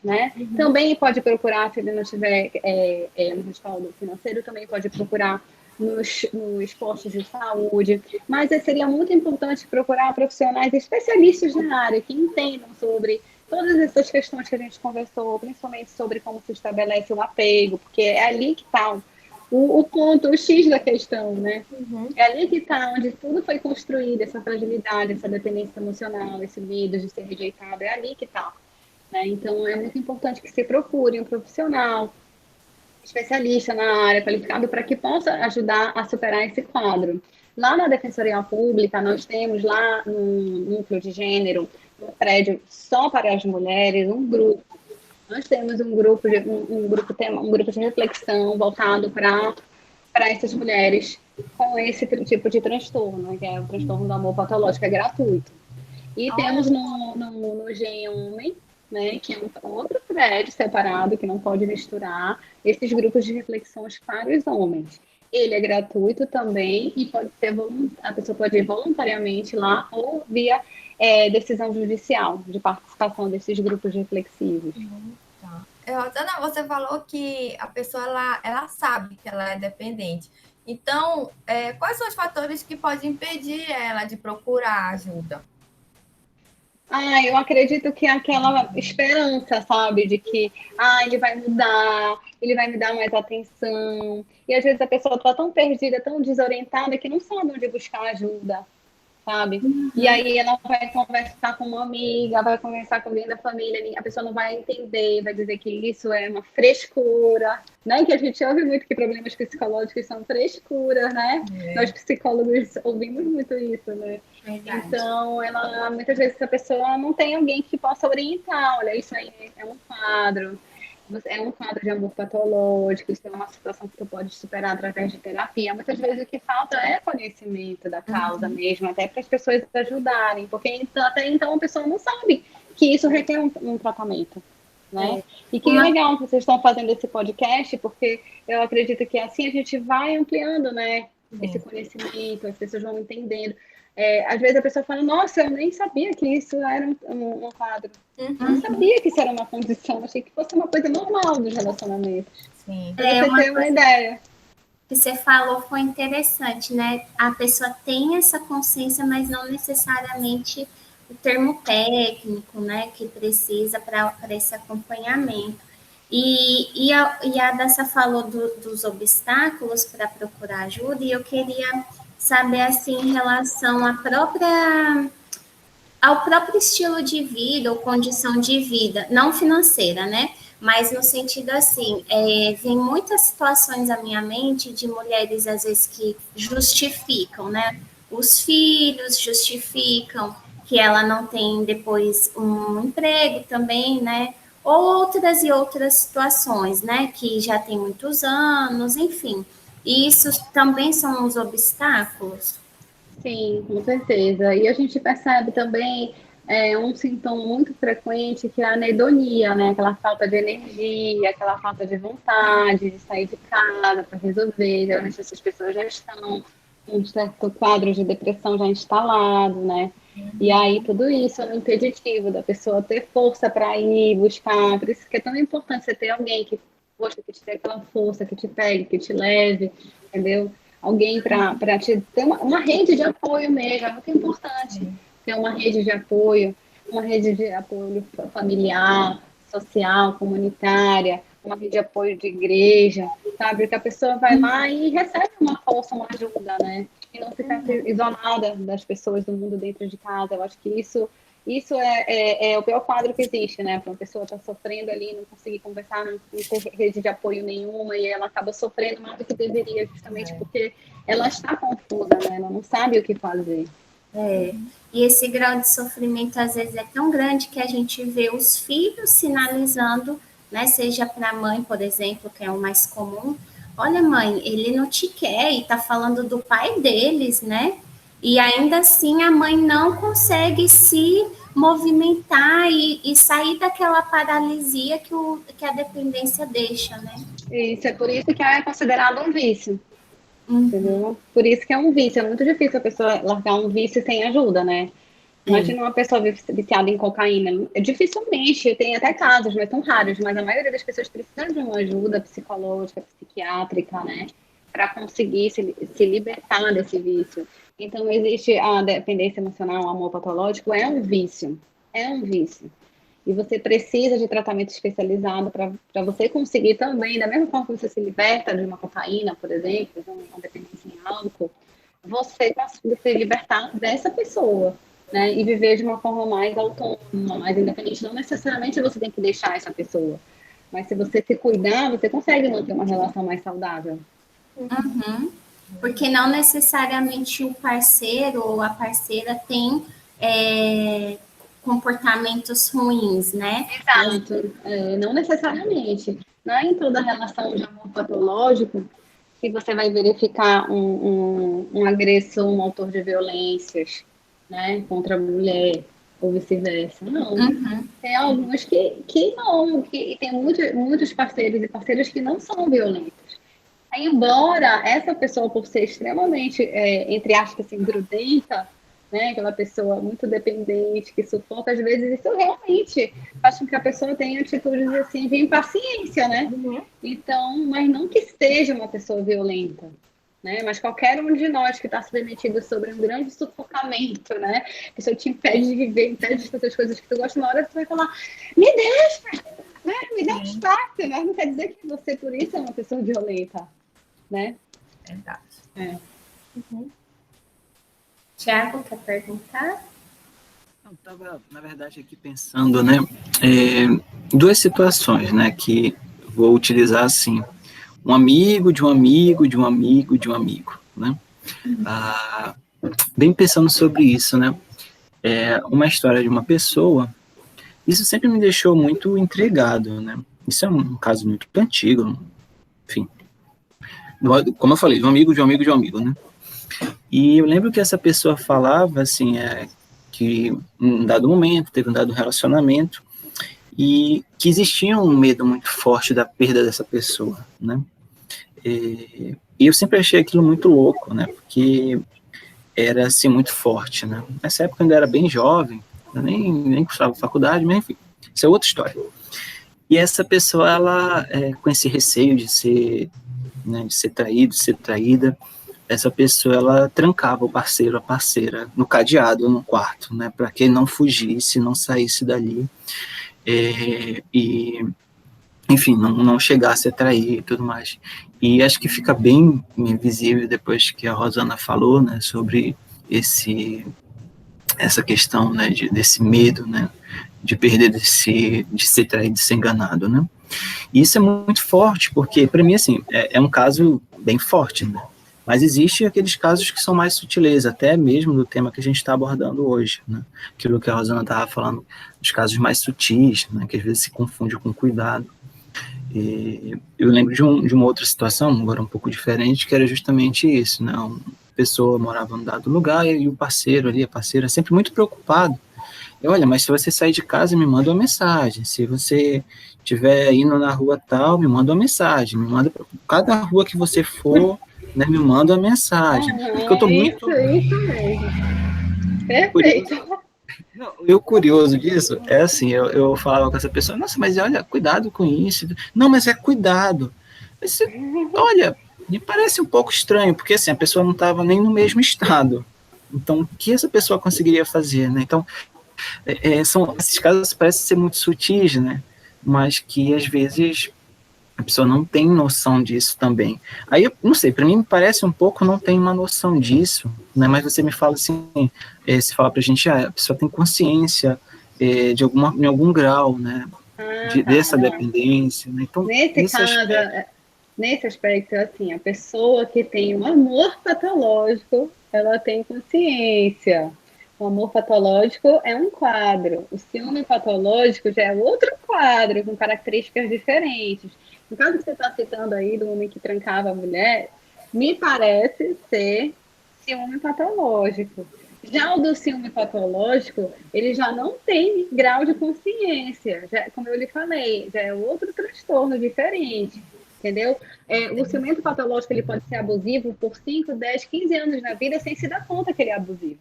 D: né? Também pode procurar, se ele não tiver no respaldo financeiro, também pode procurar nos postos de saúde, mas seria muito importante procurar profissionais especialistas na área que entendam sobre todas essas questões que a gente conversou, principalmente sobre como se estabelece o apego, porque é ali que está o ponto, o X da questão, né? É ali que está onde tudo foi construído, essa fragilidade, essa dependência emocional, esse medo de ser rejeitado, é ali que está. Né? Então, é muito importante que se procure um profissional especialista na área, qualificado, para que possa ajudar a superar esse quadro. Lá na Defensoria Pública, nós temos lá no núcleo de gênero, um prédio só para as mulheres, um grupo. Nós temos um grupo de reflexão voltado para essas mulheres com esse tipo de transtorno, que é o transtorno do amor patológico, é gratuito. E temos no Gen Homem, né, que é um outro prédio separado, que não pode misturar esses grupos de reflexões para os homens. Ele é gratuito também e pode ser a pessoa pode ir voluntariamente lá ou via decisão judicial de participação desses grupos reflexivos.
A: Tá. Rosana, você falou que a pessoa ela sabe que ela é dependente. Então, quais são os fatores que podem impedir ela de procurar ajuda?
D: Eu acredito que é aquela esperança, sabe, de que ele vai mudar, ele vai me dar mais atenção. E às vezes a pessoa está tão perdida, tão desorientada, que não sabe onde buscar ajuda, sabe? E aí ela vai conversar com uma amiga, vai conversar com alguém da família, a pessoa não vai entender, vai dizer que isso é uma frescura, né? Que a gente ouve muito que problemas psicológicos são frescura, né? Nós psicólogos ouvimos muito isso, né?
A: Verdade.
D: Então, muitas vezes a pessoa não tem alguém que possa orientar, olha, isso aí é um quadro de amor patológico, isso é uma situação que tu pode superar através de terapia. Muitas vezes o que falta é conhecimento da causa mesmo, até para as pessoas ajudarem, porque até então a pessoa não sabe que isso requer um tratamento. Né? E que legal que vocês estão fazendo esse podcast, porque eu acredito que assim a gente vai ampliando, né, esse conhecimento, as pessoas vão entendendo. Às vezes a pessoa fala, nossa, eu nem sabia que isso era um quadro. Não sabia que isso era uma condição, achei que fosse uma coisa normal dos relacionamentos.
A: Sim.
D: Pra você ter uma ideia.
C: Que você falou foi interessante, né? A pessoa tem essa consciência, mas não necessariamente o termo técnico, né? Que precisa para esse acompanhamento. E a Dassa falou dos obstáculos para procurar ajuda, e eu queria saber, assim, em relação ao próprio estilo de vida ou condição de vida, não financeira, né? Mas no sentido assim, vem muitas situações à minha mente de mulheres, às vezes, que justificam, né? Os filhos justificam que ela não tem depois um emprego também, né? Ou outras situações, né? Que já tem muitos anos, enfim. E isso também são os obstáculos?
D: Sim, com certeza. E a gente percebe também um sintoma muito frequente que é a anedonia, né? Aquela falta de energia, aquela falta de vontade de sair de casa para resolver. Geralmente essas pessoas já estão com um certo quadro de depressão já instalado, né? E aí tudo isso é um impeditivo da pessoa ter força para ir buscar. Por isso que é tão importante você ter alguém que te dê aquela força, que te pegue, que te leve, entendeu? Alguém para te ter uma rede de apoio mesmo, é muito importante ter uma rede de apoio familiar, social, comunitária, uma rede de apoio de igreja, sabe? Que a pessoa vai lá e recebe uma força, uma ajuda, né? E não ficar isolada das pessoas do mundo dentro de casa. Eu acho que isso Isso é o pior quadro que existe, né? Para uma pessoa estar sofrendo ali, não conseguir conversar, não ter rede de apoio nenhuma, e ela acaba sofrendo mais do que deveria, justamente porque ela está confusa, né? Ela não sabe o que fazer.
C: E esse grau de sofrimento, às vezes, é tão grande que a gente vê os filhos sinalizando, né? Seja para a mãe, por exemplo, que é o mais comum. Olha, mãe, ele não te quer, e tá falando do pai deles, né? E ainda assim a mãe não consegue se movimentar e sair daquela paralisia que a dependência deixa, né?
D: Isso, é por isso que é considerado um vício. Entendeu? Por isso que é um vício. É muito difícil a pessoa largar um vício sem ajuda, né? Imagina uma pessoa viciada em cocaína. Dificilmente, tem até casos, mas são raros, mas a maioria das pessoas precisa de uma ajuda psicológica, psiquiátrica, né? Para conseguir se libertar desse vício. Então, existe a dependência emocional, o amor patológico, é um vício. É um vício. E você precisa de tratamento especializado para você conseguir também, da mesma forma que você se liberta de uma cocaína, por exemplo, de uma dependência em álcool, você consegue se libertar dessa pessoa, né? E viver de uma forma mais autônoma, mais independente. Não necessariamente você tem que deixar essa pessoa, mas se você se cuidar, você consegue manter uma relação mais saudável.
C: Porque não necessariamente o parceiro ou a parceira tem comportamentos ruins, né?
D: Exato. Não necessariamente. Não é em toda relação de amor patológico que você vai verificar um agressor, um autor de violências, né, contra a mulher, ou vice-versa. Não. Tem alguns que não, e tem muitos parceiros e parceiras que não são violentos. Embora essa pessoa, por ser extremamente, entre aspas, assim, grudenta, né, aquela pessoa muito dependente, que sufoca, às vezes isso realmente faz com que a pessoa tenha atitudes assim de impaciência, né? Então, mas não que seja uma pessoa violenta, né? Mas qualquer um de nós que está submetido sobre um grande sufocamento, né? A pessoa te impede de viver, impede de fazer as coisas que tu gosta, uma hora você vai falar, me deixa, né? Me dá espaço, né? Não quer dizer que você, por isso, é uma pessoa violenta, né?
A: Verdade.
C: Tiago, quer perguntar?
B: Eu estava, na verdade, aqui pensando, né, duas situações, né, que vou utilizar assim, um amigo de um amigo de um amigo de um amigo, né, bem pensando sobre isso, né, uma história de uma pessoa, isso sempre me deixou muito intrigado, né, isso é um caso muito antigo, enfim, como eu falei, de um amigo de um amigo de um amigo, né, e eu lembro que essa pessoa falava, assim, que em um dado momento teve um dado relacionamento e que existia um medo muito forte da perda dessa pessoa, né? E eu sempre achei aquilo muito louco, né? Porque era, assim, muito forte, né? Nessa época eu ainda era bem jovem, eu nem cursava faculdade, mas enfim, isso é outra história. E essa pessoa, ela, com esse receio de ser, né, de ser traído, de ser traída, essa pessoa, ela trancava o parceiro, a parceira, no cadeado, no quarto, né, para que ele não fugisse, não saísse dali, e, enfim, não chegasse a trair e tudo mais. E acho que fica bem visível depois que a Rosana falou, né, sobre essa questão, né, desse medo, né, de perder, de ser traído, de ser enganado, né. E isso é muito forte, porque, para mim, assim, é um caso bem forte, né. Mas existem aqueles casos que são mais sutis, até mesmo do tema que a gente está abordando hoje, né? Aquilo que a Rosana estava falando, os casos mais sutis, né? Que às vezes se confunde com cuidado. E eu lembro de uma outra situação, agora um pouco diferente, que era justamente isso, né? Uma pessoa morava em um dado lugar e o parceiro ali, a parceira, sempre muito preocupado. E, olha, mas se você sair de casa, me manda uma mensagem. Se você estiver indo na rua tal, me manda uma mensagem. Me manda cada rua que você for, né, me manda uma mensagem. Porque eu tô muito...
D: Isso mesmo. Perfeito.
B: Eu curioso disso, é assim, eu falava com essa pessoa, nossa, mas olha, cuidado com isso. Não, mas é cuidado. Mas, olha, me parece um pouco estranho, porque assim, a pessoa não estava nem no mesmo estado. Então, o que essa pessoa conseguiria fazer, né? Então, esses casos parecem ser muito sutis, né? Mas que às vezes A pessoa não tem noção disso também. Aí, eu não sei, para mim parece um pouco não tem uma noção disso, né? Mas você me fala assim, você fala pra gente, a pessoa tem consciência em algum grau, né? Dessa dependência, né? Então,
D: nesse aspecto, assim, a pessoa que tem um amor patológico, ela tem consciência. O amor patológico é um quadro. O ciúme patológico já é outro quadro, com características diferentes. No caso que você está citando aí, do homem que trancava a mulher, me parece ser ciúme patológico. Já o do ciúme patológico, ele já não tem grau de consciência. Já, como eu lhe falei, já é outro transtorno diferente. Entendeu? O ciumento patológico ele pode ser abusivo por 5, 10, 15 anos na vida sem se dar conta que ele é abusivo.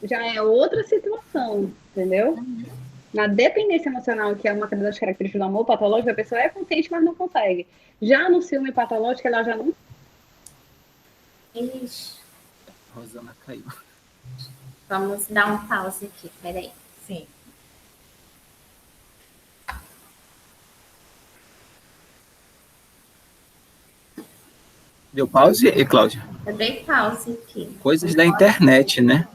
D: Já é outra situação, entendeu? Na dependência emocional, que é uma das características do amor patológico, a pessoa é consciente, mas não consegue. Já no ciúme patológico, ela já não...
C: Ixi.
B: Rosana caiu.
C: Vamos dar um pause aqui, peraí.
A: Sim.
B: Deu pause, Cláudia?
C: Eu dei pause aqui.
B: Coisas da internet, né?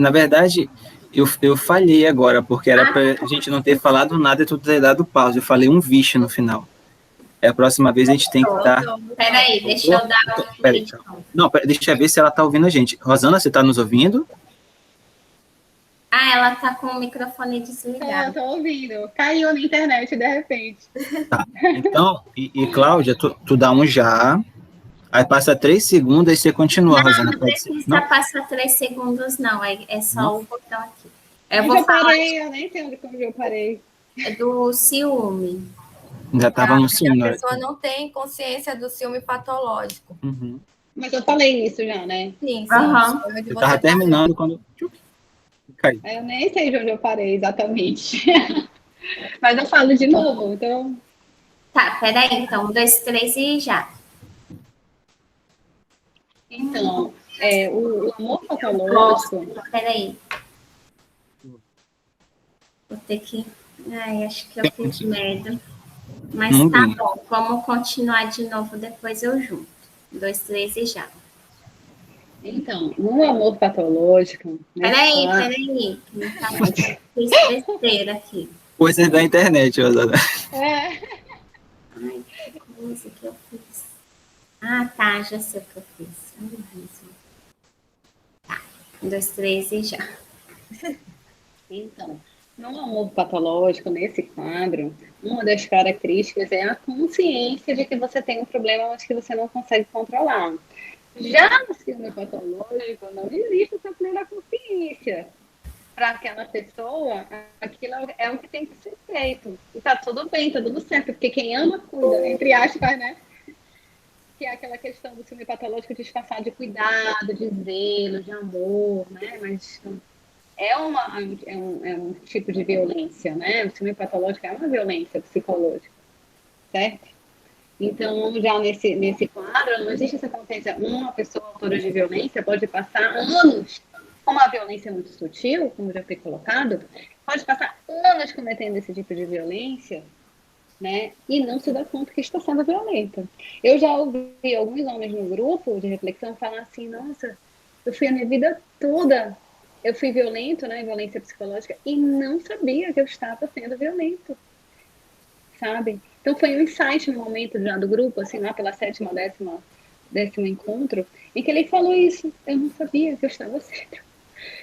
B: Na verdade, eu falhei agora, porque era pra gente não ter falado nada e tu ter dado pause. Eu falei um vixe no final. A próxima vez a gente tem que estar...
C: Peraí, deixa eu dar um...
B: Peraí. Não, deixa eu ver se ela está ouvindo a gente. Rosana, você está nos ouvindo?
C: Ela tá com o microfone desligado.
D: Tô ouvindo. Caiu na internet de repente.
B: Tá. Então, Cláudia, tu dá um já, aí passa 3 segundos, aí você continua, Rosana.
C: Não precisa passar 3 segundos, não. É só o botão aqui.
D: Eu parei, eu nem sei onde eu parei.
C: É do ciúme.
B: Já estava no ciúme.
A: A pessoa não tem consciência do ciúme patológico.
B: Uhum.
D: Mas eu falei isso já, né?
A: Sim.
B: Você estava terminando quando... Caiu.
D: Eu nem sei de onde eu parei exatamente. Mas eu falo de novo, então...
C: Tá, peraí, então. 1, 2, 3 e já.
D: Então, o amor patológico...
C: Peraí. Vou ter que... Ai, acho que eu fiz merda. Mas tá bom, vamos continuar de novo, depois eu junto. 1, 2, 3 e já.
D: Então, no amor patológico...
C: Peraí. Fiz besteira aqui.
B: Coisas da internet, Rosana.
C: Ai, que coisa que eu fiz. Tá, já sei o que eu fiz. Tá, 1, 2, 3 e já.
D: Então, no amor patológico, nesse quadro, uma das características é a consciência de que você tem um problema, mas que você não consegue controlar. Já no ciúme patológico, não existe essa plena consciência. Para aquela pessoa, aquilo é o que tem que ser feito. E tá tudo bem, tá tudo certo, porque quem ama, cuida, entre aspas, né? Que é aquela questão do ciúme patológico disfarçado de cuidado, de zelo, de amor, né? Mas é um tipo de violência, né? O ciúme patológico é uma violência psicológica, certo? Então, já nesse quadro, não existe essa consciência. Uma pessoa autora de violência pode passar anos com uma violência muito sutil, como já foi colocado, pode passar anos cometendo esse tipo de violência, né? E não se dá conta que está sendo violenta. Eu já ouvi alguns homens no grupo de reflexão falar assim, nossa, eu fui a minha vida toda, eu fui violento, né? Violência psicológica, e não sabia que eu estava sendo violento, sabe? Então foi um insight no momento já do grupo, assim, lá pela 7ª, 10º encontro, em que ele falou isso. Eu não sabia que eu estava sendo.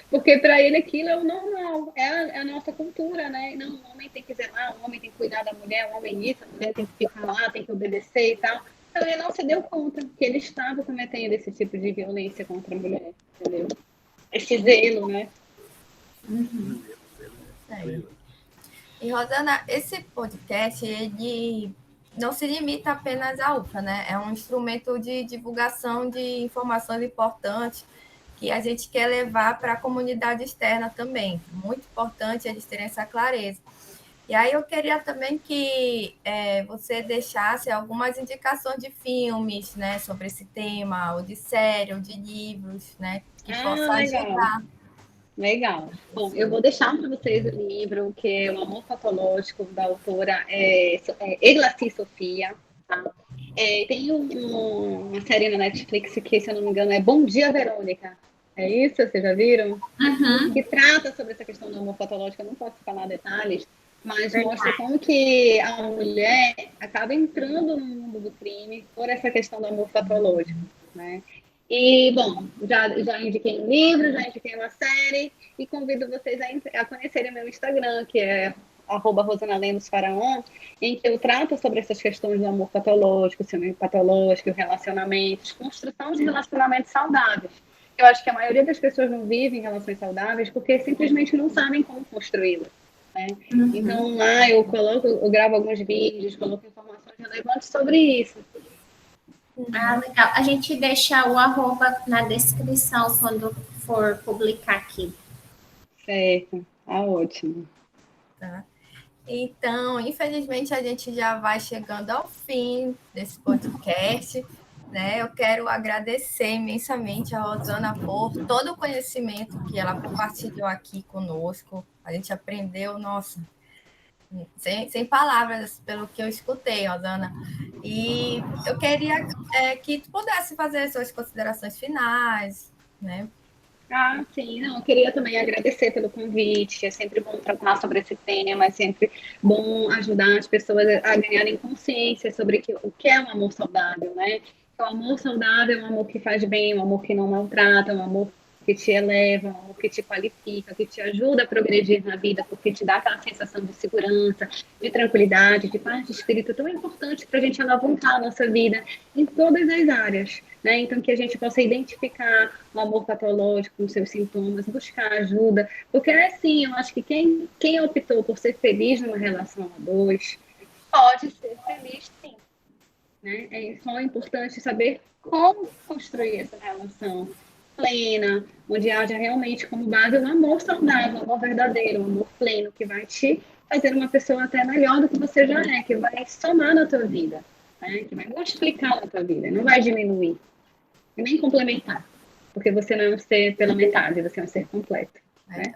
D: Porque para ele aquilo é o normal, é a nossa cultura, né? Não, o homem tem que zelar, o homem tem que cuidar da mulher, o homem isso, a mulher tem que ficar lá, tem que obedecer e tal. Então ele não se deu conta que ele estava cometendo esse tipo de violência contra a mulher, entendeu? Esse zelo, né?
A: Uhum. E, Rosana, esse podcast, ele não se limita apenas à UFA, né? É um instrumento de divulgação de informações importantes que a gente quer levar para a comunidade externa também. Muito importante eles terem essa clareza. E aí eu queria também que você deixasse algumas indicações de filmes, né, sobre esse tema, ou de série, ou de livros, né, que possam ajudar.
D: Legal. Bom, eu vou deixar para vocês o livro, que é O Amor Patológico, da autora Eglacy Sofia. Tá? Tem uma série na Netflix que, se eu não me engano, é Bom Dia, Verônica. É isso? Vocês já viram?
C: Uhum.
D: Que trata sobre essa questão do amor patológico. Eu não posso falar detalhes, mas mostra como que a mulher acaba entrando no mundo do crime por essa questão do amor patológico, né? E, bom, já indiquei um livro, já indiquei uma série, e convido vocês a conhecerem meu Instagram, que é @RosanaLemosFaraon, em que eu trato sobre essas questões do amor patológico, ciúme patológico, relacionamentos, construção de relacionamentos saudáveis. Eu acho que a maioria das pessoas não vivem relações saudáveis porque simplesmente não sabem como construí-las. Né?
C: Uhum.
D: Então, lá eu gravo alguns vídeos, coloco informações relevantes sobre isso.
C: Ah, legal. A gente deixa o arroba na descrição quando for publicar aqui.
D: Certo, tá ótimo.
A: Tá? Então, infelizmente, a gente já vai chegando ao fim desse podcast. Né? Eu quero agradecer imensamente a Rosana por todo o conhecimento que ela compartilhou aqui conosco. A gente aprendeu, nossa, sem palavras pelo que eu escutei, Rosana. E eu queria que tu pudesse fazer suas considerações finais, né?
D: Ah, sim, não, eu queria também agradecer pelo convite. É sempre bom tratar sobre esse tema, é sempre bom ajudar as pessoas a ganharem consciência sobre o que é um amor saudável, né? O amor saudável é um amor que faz bem, um amor que não maltrata, um amor que te eleva, um amor que te qualifica, que te ajuda a progredir na vida, porque te dá aquela sensação de segurança, de tranquilidade, de paz de espírito tão importante para a gente alavancar a nossa vida em todas as áreas. Né? Então, que a gente possa identificar o amor patológico com seus sintomas, buscar ajuda, porque é assim, eu acho que quem optou por ser feliz numa relação a dois, pode ser feliz sim. Né? É só importante saber como construir essa relação plena, onde haja realmente como base um amor saudável, um amor verdadeiro, um amor pleno, que vai te fazer uma pessoa até melhor do que você já é, que vai somar na tua vida, né? Que vai multiplicar na tua vida, não vai diminuir, e nem complementar, porque você não é um ser pela metade, você é um ser completo. Né?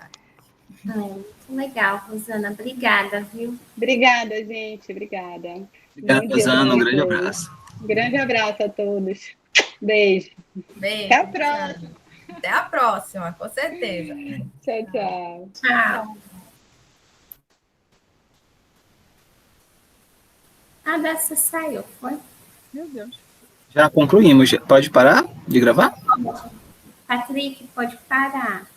C: Muito legal, Rosana. Obrigada, viu?
D: Obrigada, gente. Obrigada.
B: Obrigado, Rosana. Um grande abraço.
D: Grande abraço a todos. Beijo.
A: Beijo.
D: Até a próxima.
A: Até a próxima, com certeza.
D: Tchau, tchau.
C: Tchau. A dessa saiu, foi?
B: Meu Deus. Já concluímos. Pode parar de gravar?
C: Patrick, pode parar.